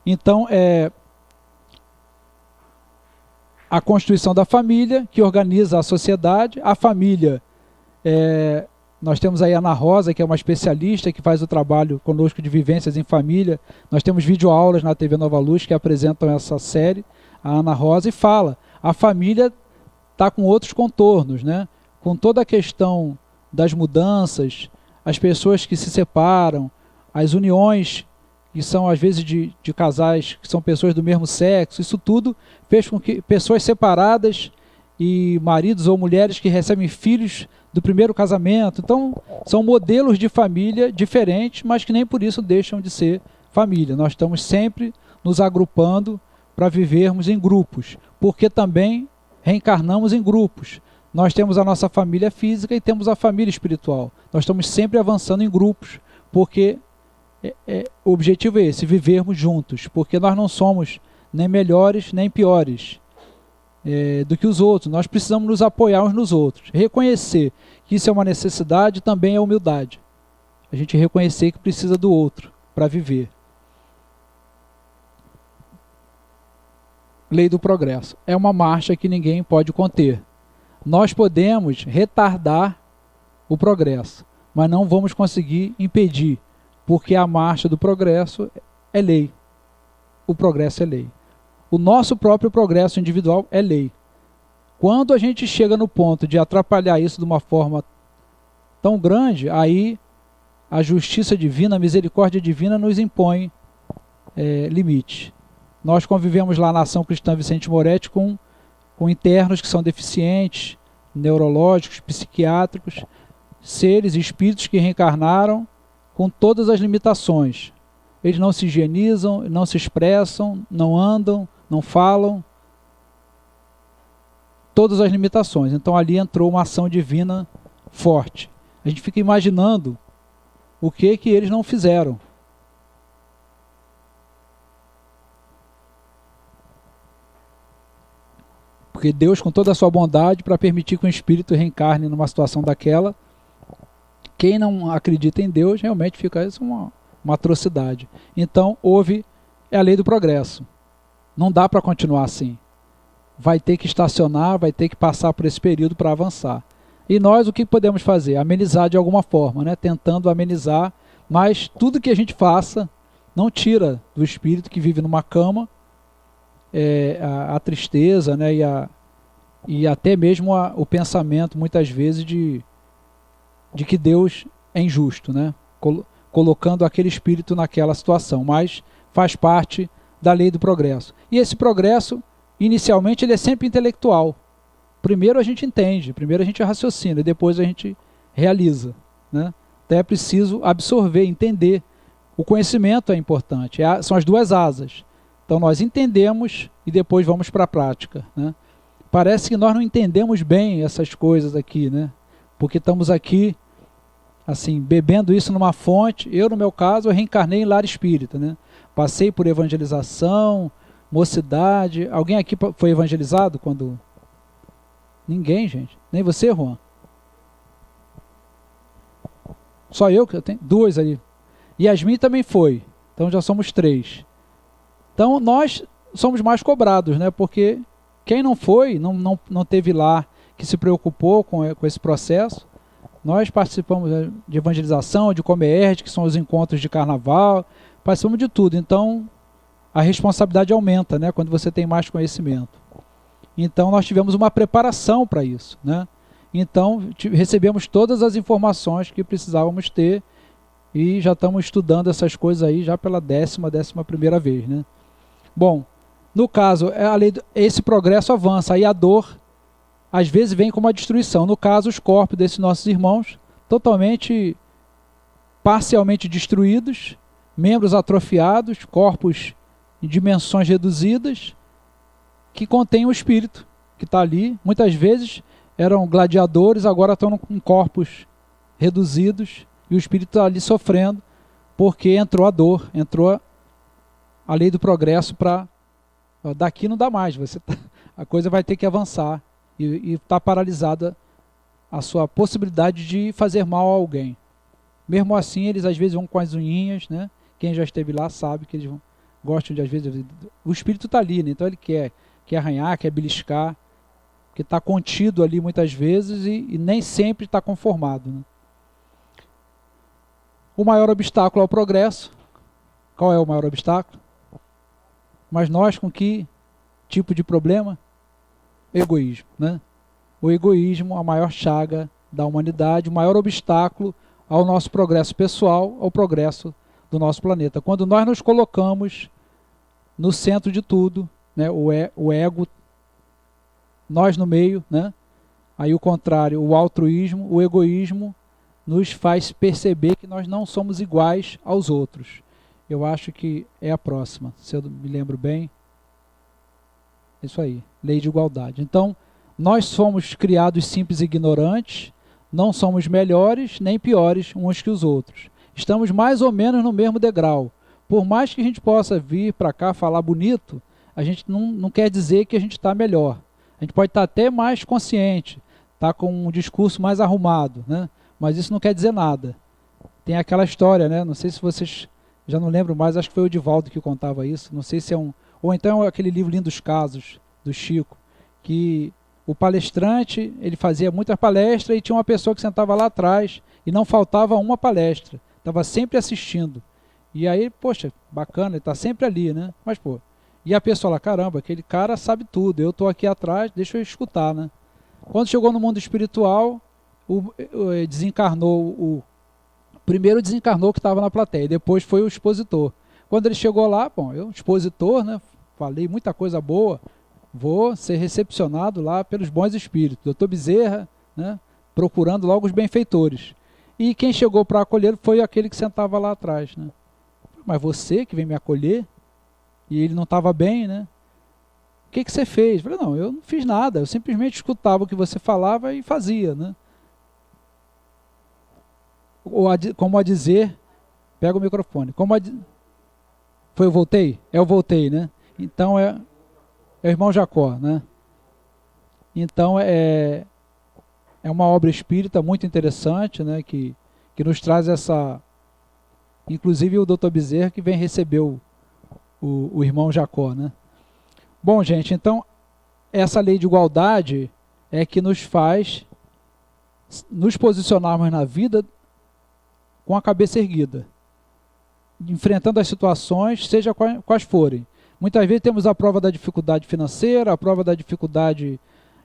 Então, a constituição da família, que organiza a sociedade. A família, nós temos aí a Ana Rosa, que é uma especialista, que faz o trabalho conosco de vivências em família. Nós temos videoaulas na TV Nova Luz que apresentam essa série, a Ana Rosa, e fala, a família está com outros contornos, né? Com toda a questão das mudanças, as pessoas que se separam, as uniões que são às vezes de casais que são pessoas do mesmo sexo, isso tudo fez com que pessoas separadas e maridos ou mulheres que recebem filhos do primeiro casamento, então são modelos de família diferentes, mas que nem por isso deixam de ser família. Nós estamos sempre nos agrupando para vivermos em grupos, porque também reencarnamos em grupos. Nós temos a nossa família física e temos a família espiritual. Nós estamos sempre avançando em grupos, porque o objetivo é esse, vivermos juntos, porque nós não somos nem melhores nem piores do que os outros. Nós precisamos nos apoiar uns nos outros. Reconhecer que isso é uma necessidade também é humildade. A gente reconhecer que precisa do outro para viver. Lei do progresso. É uma marcha que ninguém pode conter. Nós podemos retardar o progresso, mas não vamos conseguir impedir, porque a marcha do progresso é lei. O progresso é lei. O nosso próprio progresso individual é lei. Quando a gente chega no ponto de atrapalhar isso de uma forma tão grande, aí a justiça divina, a misericórdia divina nos impõe limite. Nós convivemos lá na Ação Cristã Vicente Moretti com internos que são deficientes, neurológicos, psiquiátricos, seres e espíritos que reencarnaram com todas as limitações. Eles não se higienizam, não se expressam, não andam, não falam. todas as limitações. Então ali entrou uma ação divina forte. A gente fica imaginando o que eles não fizeram. Porque Deus, com toda a sua bondade, para permitir que um espírito reencarne numa situação daquela, quem não acredita em Deus, realmente fica isso uma atrocidade. Então, houve a lei do progresso. Não dá para continuar assim. Vai ter que estacionar, vai ter que passar por esse período para avançar. E nós, o que podemos fazer? Amenizar de alguma forma, né? Tentando amenizar, mas tudo que a gente faça não tira do espírito que vive numa cama a tristeza, né? E até mesmo o pensamento, muitas vezes, de que Deus é injusto, né? Colocando aquele espírito naquela situação, mas faz parte da lei do progresso. E esse progresso, inicialmente, ele é sempre intelectual. Primeiro a gente entende, primeiro a gente raciocina, e depois a gente realiza, né? Até é preciso absorver, entender. O conhecimento é importante, são as duas asas. Então nós entendemos e depois vamos para a prática, né? Parece que nós não entendemos bem essas coisas aqui, né? Porque estamos aqui, assim, bebendo isso numa fonte. Eu, no meu caso, eu reencarnei em lar espírita, né? Passei por evangelização, mocidade. Alguém aqui foi evangelizado quando... Ninguém, gente. Nem você, Juan. Só eu que eu tenho? Duas ali. Yasmin também foi. Então já somos 3. Então nós somos mais cobrados, né? Porque quem não foi, não teve lá, que se preocupou com esse processo. Nós participamos de evangelização, de Comerge, que são os encontros de carnaval, participamos de tudo. Então a responsabilidade aumenta, né? Quando você tem mais conhecimento. Então nós tivemos uma preparação para isso, né? Então recebemos todas as informações que precisávamos ter e já estamos estudando essas coisas aí já pela 11ª vez, né? Bom, no caso, esse progresso avança, aí a dor às vezes vem como uma destruição. No caso, os corpos desses nossos irmãos totalmente, parcialmente destruídos, membros atrofiados, corpos em dimensões reduzidas, que contém o espírito que está ali. Muitas vezes eram gladiadores, agora estão com corpos reduzidos e o espírito está ali sofrendo porque entrou a dor, entrou a lei do progresso para daqui não dá mais, a coisa vai ter que avançar e está paralisada a sua possibilidade de fazer mal a alguém. Mesmo assim, eles às vezes vão com as unhinhas, né? Quem já esteve lá sabe que eles gostam de, às vezes, o espírito está ali, né? Então ele quer arranhar, quer beliscar, que está contido ali muitas vezes e nem sempre está conformado, né? O maior obstáculo ao progresso, qual é o maior obstáculo? Mas nós com que tipo de problema? Egoísmo, né? O egoísmo, a maior chaga da humanidade, o maior obstáculo ao nosso progresso pessoal, ao progresso do nosso planeta. Quando nós nos colocamos no centro de tudo, né? O ego, nós no meio, né? Aí o contrário, o altruísmo, o egoísmo nos faz perceber que nós não somos iguais aos outros. Eu acho que é a próxima, se eu me lembro bem. Isso aí, lei de igualdade. Então, nós somos criados simples e ignorantes, não somos melhores nem piores uns que os outros. Estamos mais ou menos no mesmo degrau. Por mais que a gente possa vir para cá falar bonito, a gente não quer dizer que a gente está melhor. A gente pode estar até mais consciente, estar com um discurso mais arrumado, né? Mas isso não quer dizer nada. Tem aquela história, né? Não sei se vocês, já não lembro mais, acho que foi o Divaldo que contava isso, não sei se é ou então é aquele livro Lindos Casos, do Chico, que o palestrante, ele fazia muitas palestras e tinha uma pessoa que sentava lá atrás e não faltava uma palestra, estava sempre assistindo. E aí, poxa, bacana, ele está sempre ali, né? Mas, pô, e a pessoa lá, caramba, aquele cara sabe tudo, eu estou aqui atrás, deixa eu escutar, né? Quando chegou no mundo espiritual, desencarnou primeiro desencarnou que estava na plateia, depois foi o expositor. Quando ele chegou lá, bom, eu, expositor, né? Falei muita coisa boa, vou ser recepcionado lá pelos bons espíritos. Doutor Bezerra, né? Procurando logo os benfeitores. E quem chegou para acolher foi aquele que sentava lá atrás, né? Mas você que vem me acolher? E ele não estava bem, né? O que você fez? Eu falei, não, eu não fiz nada, eu simplesmente escutava o que você falava e fazia, né? Como a dizer, pega o microfone, foi eu voltei? Eu voltei, né? Então é o irmão Jacó, né? Então é uma obra espírita muito interessante, né? Que nos traz essa... Inclusive o Dr. Bezerra que vem receber o irmão Jacó, né? Bom, gente, então essa lei de igualdade é que nos faz nos posicionarmos na vida com a cabeça erguida, enfrentando as situações, seja quais forem. Muitas vezes temos a prova da dificuldade financeira, a prova da dificuldade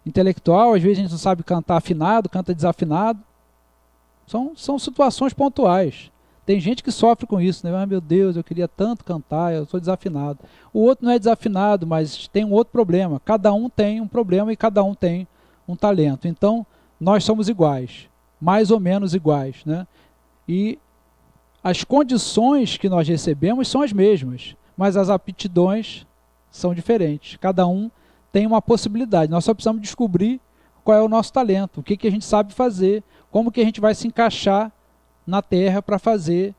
intelectual, às vezes a gente não sabe cantar afinado, canta desafinado. São situações pontuais. Tem gente que sofre com isso, né? Ah, meu Deus, eu queria tanto cantar, eu sou desafinado. O outro não é desafinado, mas tem um outro problema. Cada um tem um problema e cada um tem um talento. Então, nós somos iguais, mais ou menos iguais, né? E as condições que nós recebemos são as mesmas, mas as aptidões são diferentes. Cada um tem uma possibilidade. Nós só precisamos descobrir qual é o nosso talento, o que a gente sabe fazer, como que a gente vai se encaixar na Terra para fazer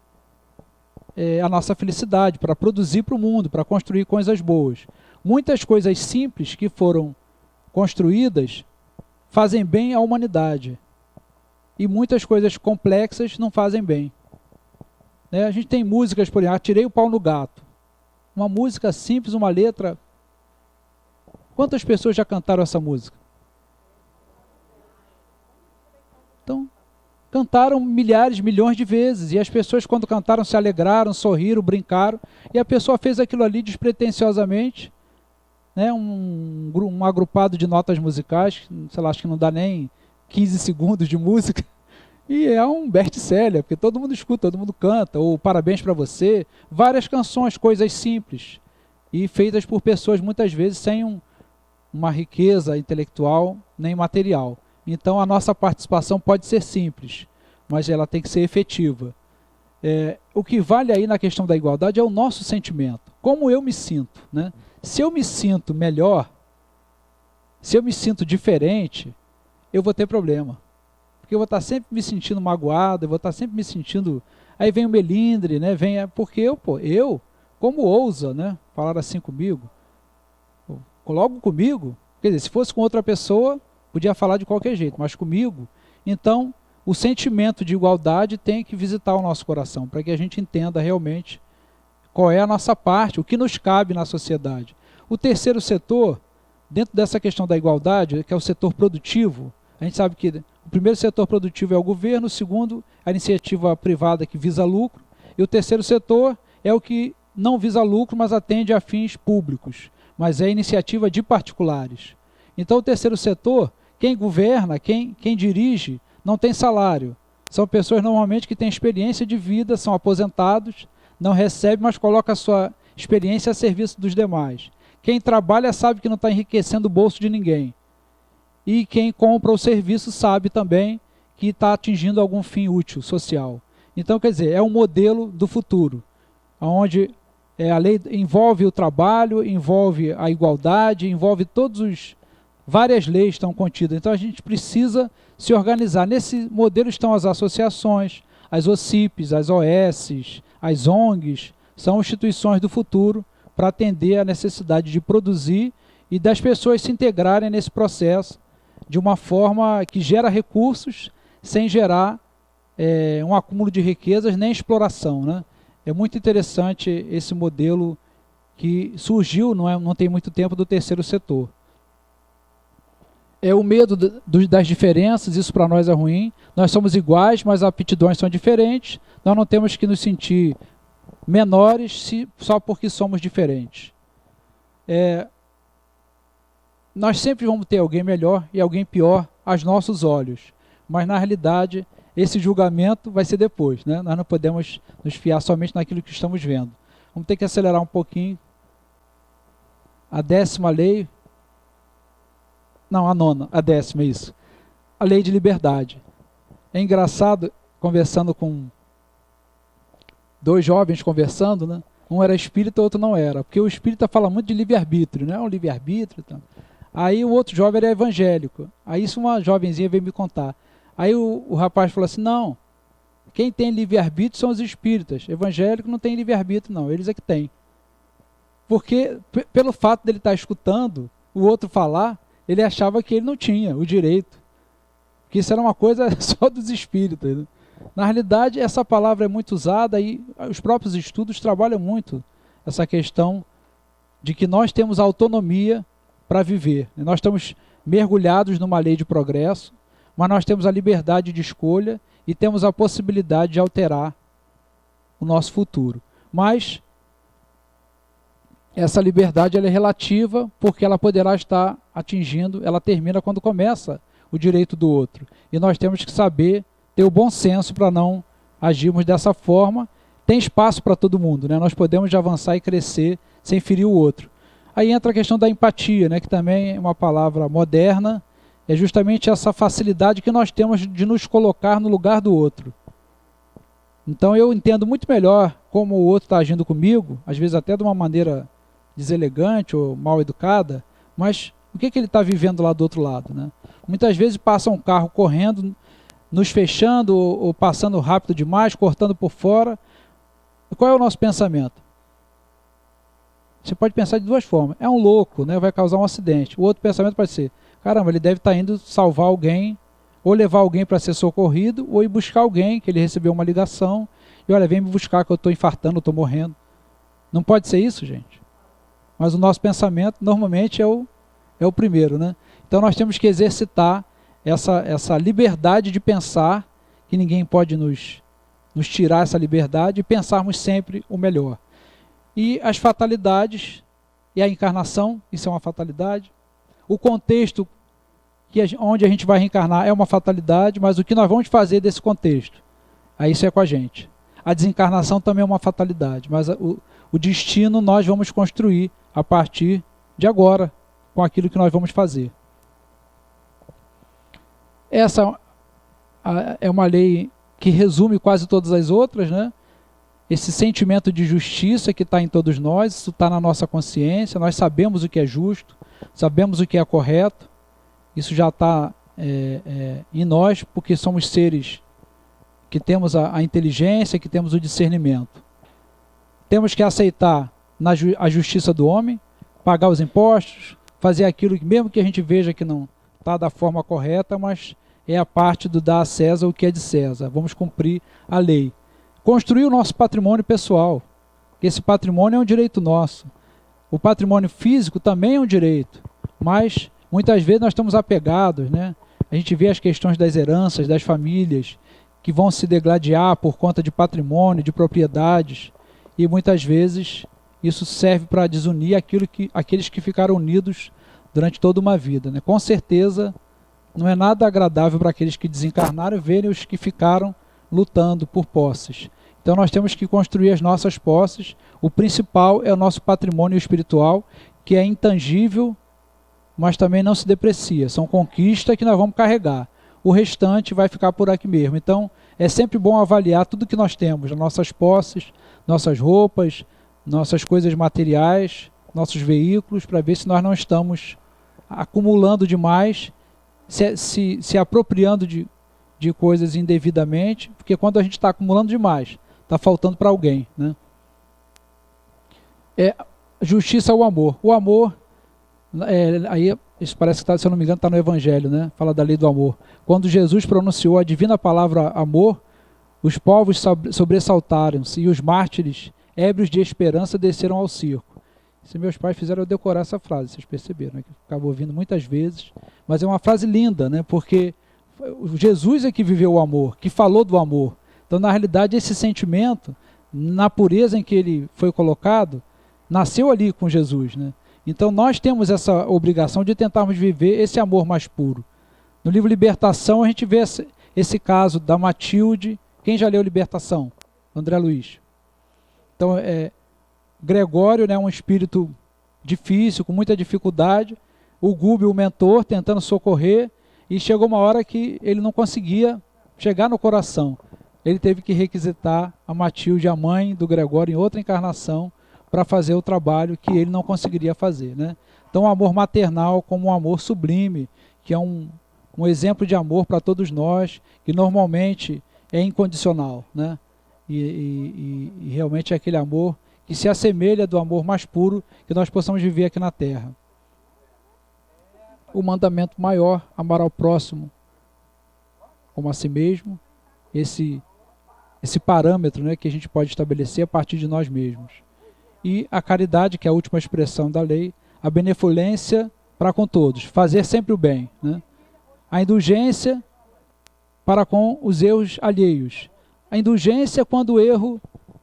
a nossa felicidade, para produzir para o mundo, para construir coisas boas. Muitas coisas simples que foram construídas fazem bem à humanidade. E muitas coisas complexas não fazem bem. A gente tem músicas, por exemplo, Atirei o Pau no Gato. Uma música simples, uma letra. Quantas pessoas já cantaram essa música? Então, cantaram milhares, milhões de vezes. E as pessoas, quando cantaram, se alegraram, sorriram, brincaram. E a pessoa fez aquilo ali despretensiosamente. Um agrupado de notas musicais, sei lá, acho que não dá nem 15 segundos de música. E é um best-seller, porque todo mundo escuta, todo mundo canta, ou Parabéns para Você, várias canções, coisas simples, e feitas por pessoas muitas vezes sem uma riqueza intelectual nem material. Então a nossa participação pode ser simples, mas ela tem que ser efetiva. O que vale aí na questão da igualdade é o nosso sentimento, como eu me sinto, né? Se eu me sinto melhor, se eu me sinto diferente, eu vou ter problema. Porque eu vou estar sempre me sentindo magoado, eu vou estar sempre me sentindo... Aí vem o melindre, né? Porque eu, como ousa, né? Falar assim comigo, logo comigo, quer dizer, se fosse com outra pessoa, podia falar de qualquer jeito, mas comigo, então, o sentimento de igualdade tem que visitar o nosso coração, para que a gente entenda realmente qual é a nossa parte, o que nos cabe na sociedade. O terceiro setor, dentro dessa questão da igualdade, que é o setor produtivo, a gente sabe que o primeiro setor produtivo é o governo, o segundo, a iniciativa privada que visa lucro, e o terceiro setor é o que não visa lucro, mas atende a fins públicos, mas é iniciativa de particulares. Então o terceiro setor, quem governa, quem dirige, não tem salário. São pessoas normalmente que têm experiência de vida, são aposentados, não recebem, mas colocam a sua experiência a serviço dos demais. Quem trabalha sabe que não está enriquecendo o bolso de ninguém. E quem compra o serviço sabe também que está atingindo algum fim útil, social. Então, quer dizer, é um modelo do futuro, onde a lei envolve o trabalho, envolve a igualdade, envolve várias leis estão contidas. Então, a gente precisa se organizar. Nesse modelo estão as associações, as OCIPs, as OS, as ONGs, são instituições do futuro para atender a necessidade de produzir e das pessoas se integrarem nesse processo de uma forma que gera recursos sem gerar um acúmulo de riquezas nem exploração, né? É muito interessante esse modelo que surgiu, não tem muito tempo, do terceiro setor. O medo das diferenças, isso para nós é ruim. Nós somos iguais, mas as aptidões são diferentes. Nós não temos que nos sentir menores só porque somos diferentes. Nós sempre vamos ter alguém melhor e alguém pior aos nossos olhos, mas na realidade esse julgamento vai ser depois, né? Nós não podemos nos fiar somente naquilo que estamos vendo. Vamos ter que acelerar um pouquinho. A 10ª lei, não, a 9ª, a 10ª, isso. A lei de liberdade. É engraçado, conversando com 2 jovens conversando, né? Um era espírita, o outro não era. Porque o espírita fala muito de livre-arbítrio, né? O livre-arbítrio. Então. Aí o outro jovem era evangélico. Aí isso uma jovenzinha veio me contar. Aí o rapaz falou assim, não, quem tem livre-arbítrio são os espíritas. Evangélico não tem livre-arbítrio não, eles é que têm. Porque pelo fato dele estar escutando o outro falar, ele achava que ele não tinha o direito. Que isso era uma coisa só dos espíritas. Né? Na realidade, essa palavra é muito usada e os próprios estudos trabalham muito essa questão de que nós temos autonomia para viver. Nós estamos mergulhados numa lei de progresso, mas nós temos a liberdade de escolha e temos a possibilidade de alterar o nosso futuro. Mas essa liberdade ela é relativa porque ela poderá estar atingindo, ela termina quando começa o direito do outro. E nós temos que saber ter o bom senso para não agirmos dessa forma. Tem espaço para todo mundo, né? Nós podemos avançar e crescer sem ferir o outro. Aí entra a questão da empatia, né? Que também é uma palavra moderna, é justamente essa facilidade que nós temos de nos colocar no lugar do outro. Então eu entendo muito melhor como o outro está agindo comigo, às vezes até de uma maneira deselegante ou mal educada, mas o que ele está vivendo lá do outro lado, né? Muitas vezes passa um carro correndo, nos fechando ou passando rápido demais, cortando por fora. Qual é o nosso pensamento? Você pode pensar de duas formas. É um louco, né? Vai causar um acidente. O outro pensamento pode ser, caramba, ele deve estar indo salvar alguém, ou levar alguém para ser socorrido, ou ir buscar alguém, que ele recebeu uma ligação, e olha, vem me buscar que eu estou infartando, eu estou morrendo. Não pode ser isso, gente. Mas o nosso pensamento, normalmente, é o primeiro, né? Então nós temos que exercitar essa liberdade de pensar, que ninguém pode nos tirar essa liberdade, e pensarmos sempre o melhor. E as fatalidades, e a encarnação, isso é uma fatalidade. O contexto onde a gente vai reencarnar é uma fatalidade, mas o que nós vamos fazer desse contexto? Aí isso é com a gente. A desencarnação também é uma fatalidade, mas o destino nós vamos construir a partir de agora, com aquilo que nós vamos fazer. Essa é uma lei que resume quase todas as outras, né? Esse sentimento de justiça que está em todos nós, isso está na nossa consciência, nós sabemos o que é justo, sabemos o que é correto, isso já está em nós, porque somos seres que temos a inteligência, que temos o discernimento. Temos que aceitar a justiça do homem, pagar os impostos, fazer aquilo que mesmo que a gente veja que não está da forma correta, mas é a parte do dar a César o que é de César. Vamos cumprir a lei. Construir o nosso patrimônio pessoal. Esse patrimônio é um direito nosso. O patrimônio físico também é um direito, mas muitas vezes nós estamos apegados, né? A gente vê as questões das heranças, das famílias, que vão se degladiar por conta de patrimônio, de propriedades, e muitas vezes isso serve para desunir aqueles que ficaram unidos durante toda uma vida, né? Com certeza não é nada agradável para aqueles que desencarnaram verem os que ficaram lutando por posses. Então nós temos que construir as nossas posses. O principal é o nosso patrimônio espiritual, que é intangível, mas também não se deprecia. São conquistas que nós vamos carregar. O restante vai ficar por aqui mesmo. Então é sempre bom avaliar tudo que nós temos, nossas posses, nossas roupas, nossas coisas materiais, nossos veículos, para ver se nós não estamos acumulando demais, se apropriando de coisas indevidamente, porque quando a gente está acumulando demais, está faltando para alguém, né? Justiça ao amor. O amor, aí isso parece que, se eu não me engano, está no Evangelho, né? Fala da lei do amor. Quando Jesus pronunciou a divina palavra amor, os povos sobressaltaram-se e os mártires, ébrios de esperança, desceram ao circo. Se meus pais fizeram eu decorar essa frase, vocês perceberam, né? Que eu acabo ouvindo muitas vezes, mas é uma frase linda, né? Porque Jesus é que viveu o amor, que falou do amor. Então, na realidade, esse sentimento, na pureza em que ele foi colocado, nasceu ali com Jesus, né? Então, nós temos essa obrigação de tentarmos viver esse amor mais puro. No livro Libertação, a gente vê esse caso da Matilde. Quem já leu Libertação? André Luiz. Então, Gregório, né, um espírito difícil, com muita dificuldade. O Gúbio, o mentor, tentando socorrer. E chegou uma hora que ele não conseguia chegar no coração. Ele teve que requisitar a Matilde, a mãe do Gregório, em outra encarnação, para fazer o trabalho que ele não conseguiria fazer, né? Então o amor maternal como um amor sublime, que é um exemplo de amor para todos nós, que normalmente é incondicional, né? E realmente é aquele amor que se assemelha do amor mais puro que nós possamos viver aqui na Terra. O mandamento maior, amar ao próximo como a si mesmo, esse parâmetro, né, que a gente pode estabelecer a partir de nós mesmos. E a caridade, que é a última expressão da lei, a benevolência para com todos, fazer sempre o bem, né? A indulgência para com os erros alheios. A indulgência quando o erro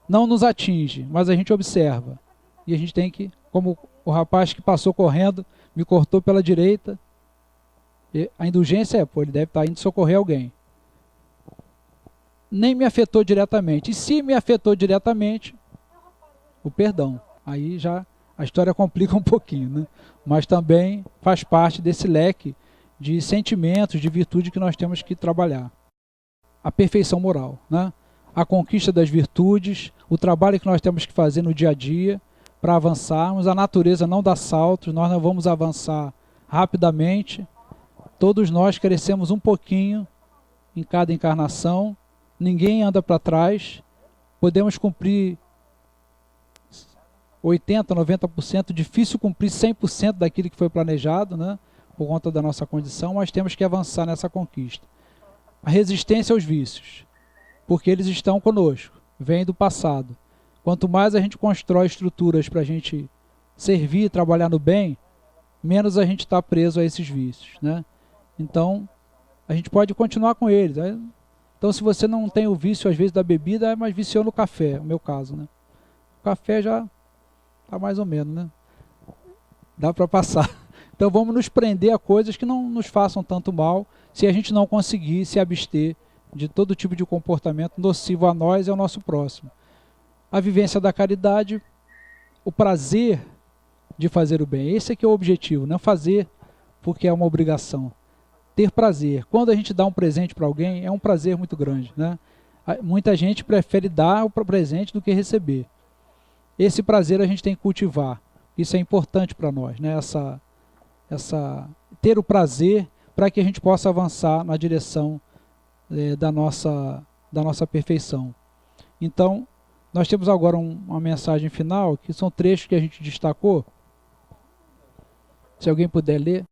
não nos atinge, mas a gente observa. E a gente tem que, como o rapaz que passou correndo, me cortou pela direita, a indulgência ele deve estar indo socorrer alguém. Nem me afetou diretamente. E se me afetou diretamente, o perdão. Aí já a história complica um pouquinho, né? Mas também faz parte desse leque de sentimentos, de virtude que nós temos que trabalhar. A perfeição moral, né? A conquista das virtudes, o trabalho que nós temos que fazer no dia a dia para avançarmos. A natureza não dá saltos, nós não vamos avançar rapidamente. Todos nós crescemos um pouquinho em cada encarnação. Ninguém anda para trás. Podemos cumprir 80%, 90%, difícil cumprir 100% daquilo que foi planejado, né? Por conta da nossa condição, mas temos que avançar nessa conquista. A resistência aos vícios, porque eles estão conosco, vêm do passado. Quanto mais a gente constrói estruturas para a gente servir, trabalhar no bem, menos a gente está preso a esses vícios, né? Então, a gente pode continuar com eles, né? Então, se você não tem o vício, às vezes, da bebida, mas viciou no café, no meu caso, né? O café já está mais ou menos, né? Dá para passar. Então, vamos nos prender a coisas que não nos façam tanto mal, se a gente não conseguir se abster de todo tipo de comportamento nocivo a nós e ao nosso próximo. A vivência da caridade, o prazer de fazer o bem. Esse é que é o objetivo, não fazer porque é uma obrigação. Ter prazer. Quando a gente dá um presente para alguém, é um prazer muito grande, né? Muita gente prefere dar o presente do que receber. Esse prazer a gente tem que cultivar. Isso é importante para nós, né? Ter o prazer para que a gente possa avançar na direção da nossa perfeição. Então, nós temos agora uma mensagem final, que são trechos que a gente destacou. Se alguém puder ler.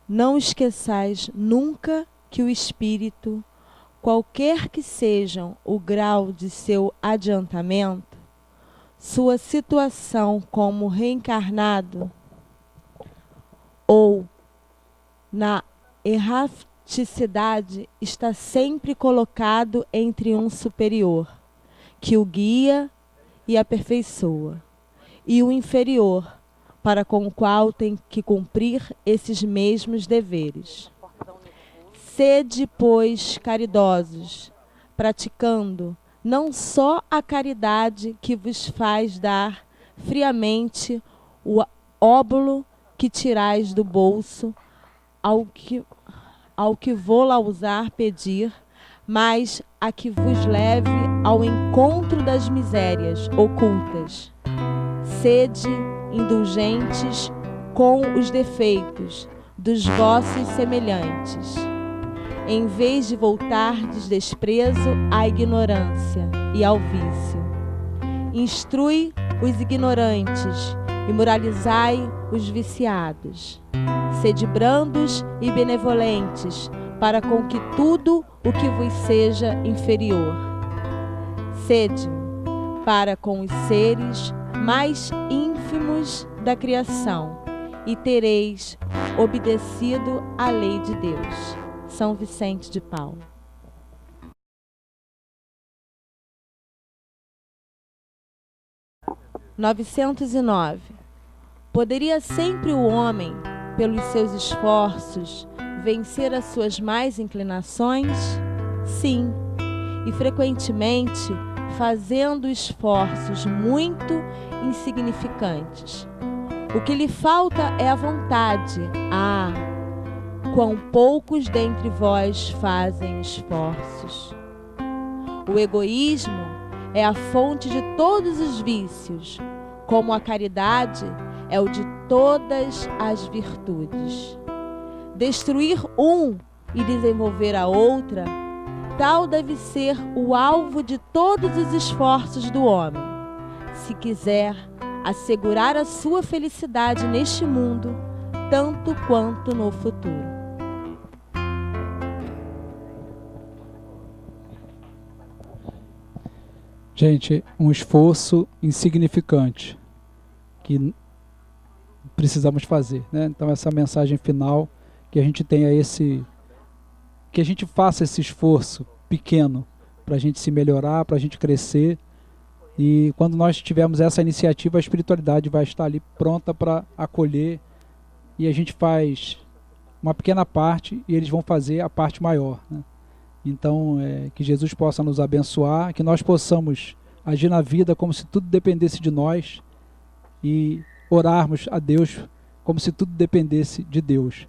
Não esqueçais nunca que o Espírito, qualquer que sejam o grau de seu adiantamento, sua situação como reencarnado ou na erraticidade, está sempre colocado entre um superior, que o guia e aperfeiçoa, e o inferior, para com o qual tem que cumprir esses mesmos deveres. Sede, pois, caridosos, praticando não só a caridade que vos faz dar friamente o óbolo que tirais do bolso ao que vou-la usar pedir, mas a que vos leve ao encontro das misérias ocultas. Sede indulgentes com os defeitos dos vossos semelhantes, em vez de voltardes desprezo à ignorância e ao vício. Instrui os ignorantes e moralizai os viciados. Sede brandos e benevolentes para com que tudo o que vos seja inferior. Sede para com os seres mais ínfimos da criação e tereis obedecido à lei de Deus. São Vicente de Paulo. (909) Poderia sempre o homem, pelos seus esforços, vencer as suas más inclinações? Sim, e frequentemente fazendo esforços muito insignificantes. O que lhe falta é a vontade. Ah, quão poucos dentre vós fazem esforços. O egoísmo é a fonte de todos os vícios, como a caridade é o de todas as virtudes. Destruir um e desenvolver a outra, tal deve ser o alvo de todos os esforços do homem, se quiser assegurar a sua felicidade neste mundo, tanto quanto no futuro. Gente, um esforço insignificante que precisamos fazer, né? Então essa mensagem final, que a gente tenha que a gente faça esse esforço pequeno para a gente se melhorar, para a gente crescer, e quando nós tivermos essa iniciativa, a espiritualidade vai estar ali pronta para acolher, e a gente faz uma pequena parte e eles vão fazer a parte maior, né? Então, que Jesus possa nos abençoar, que nós possamos agir na vida como se tudo dependesse de nós e orarmos a Deus como se tudo dependesse de Deus.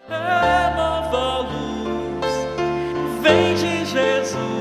É nova luz, vem de Jesus.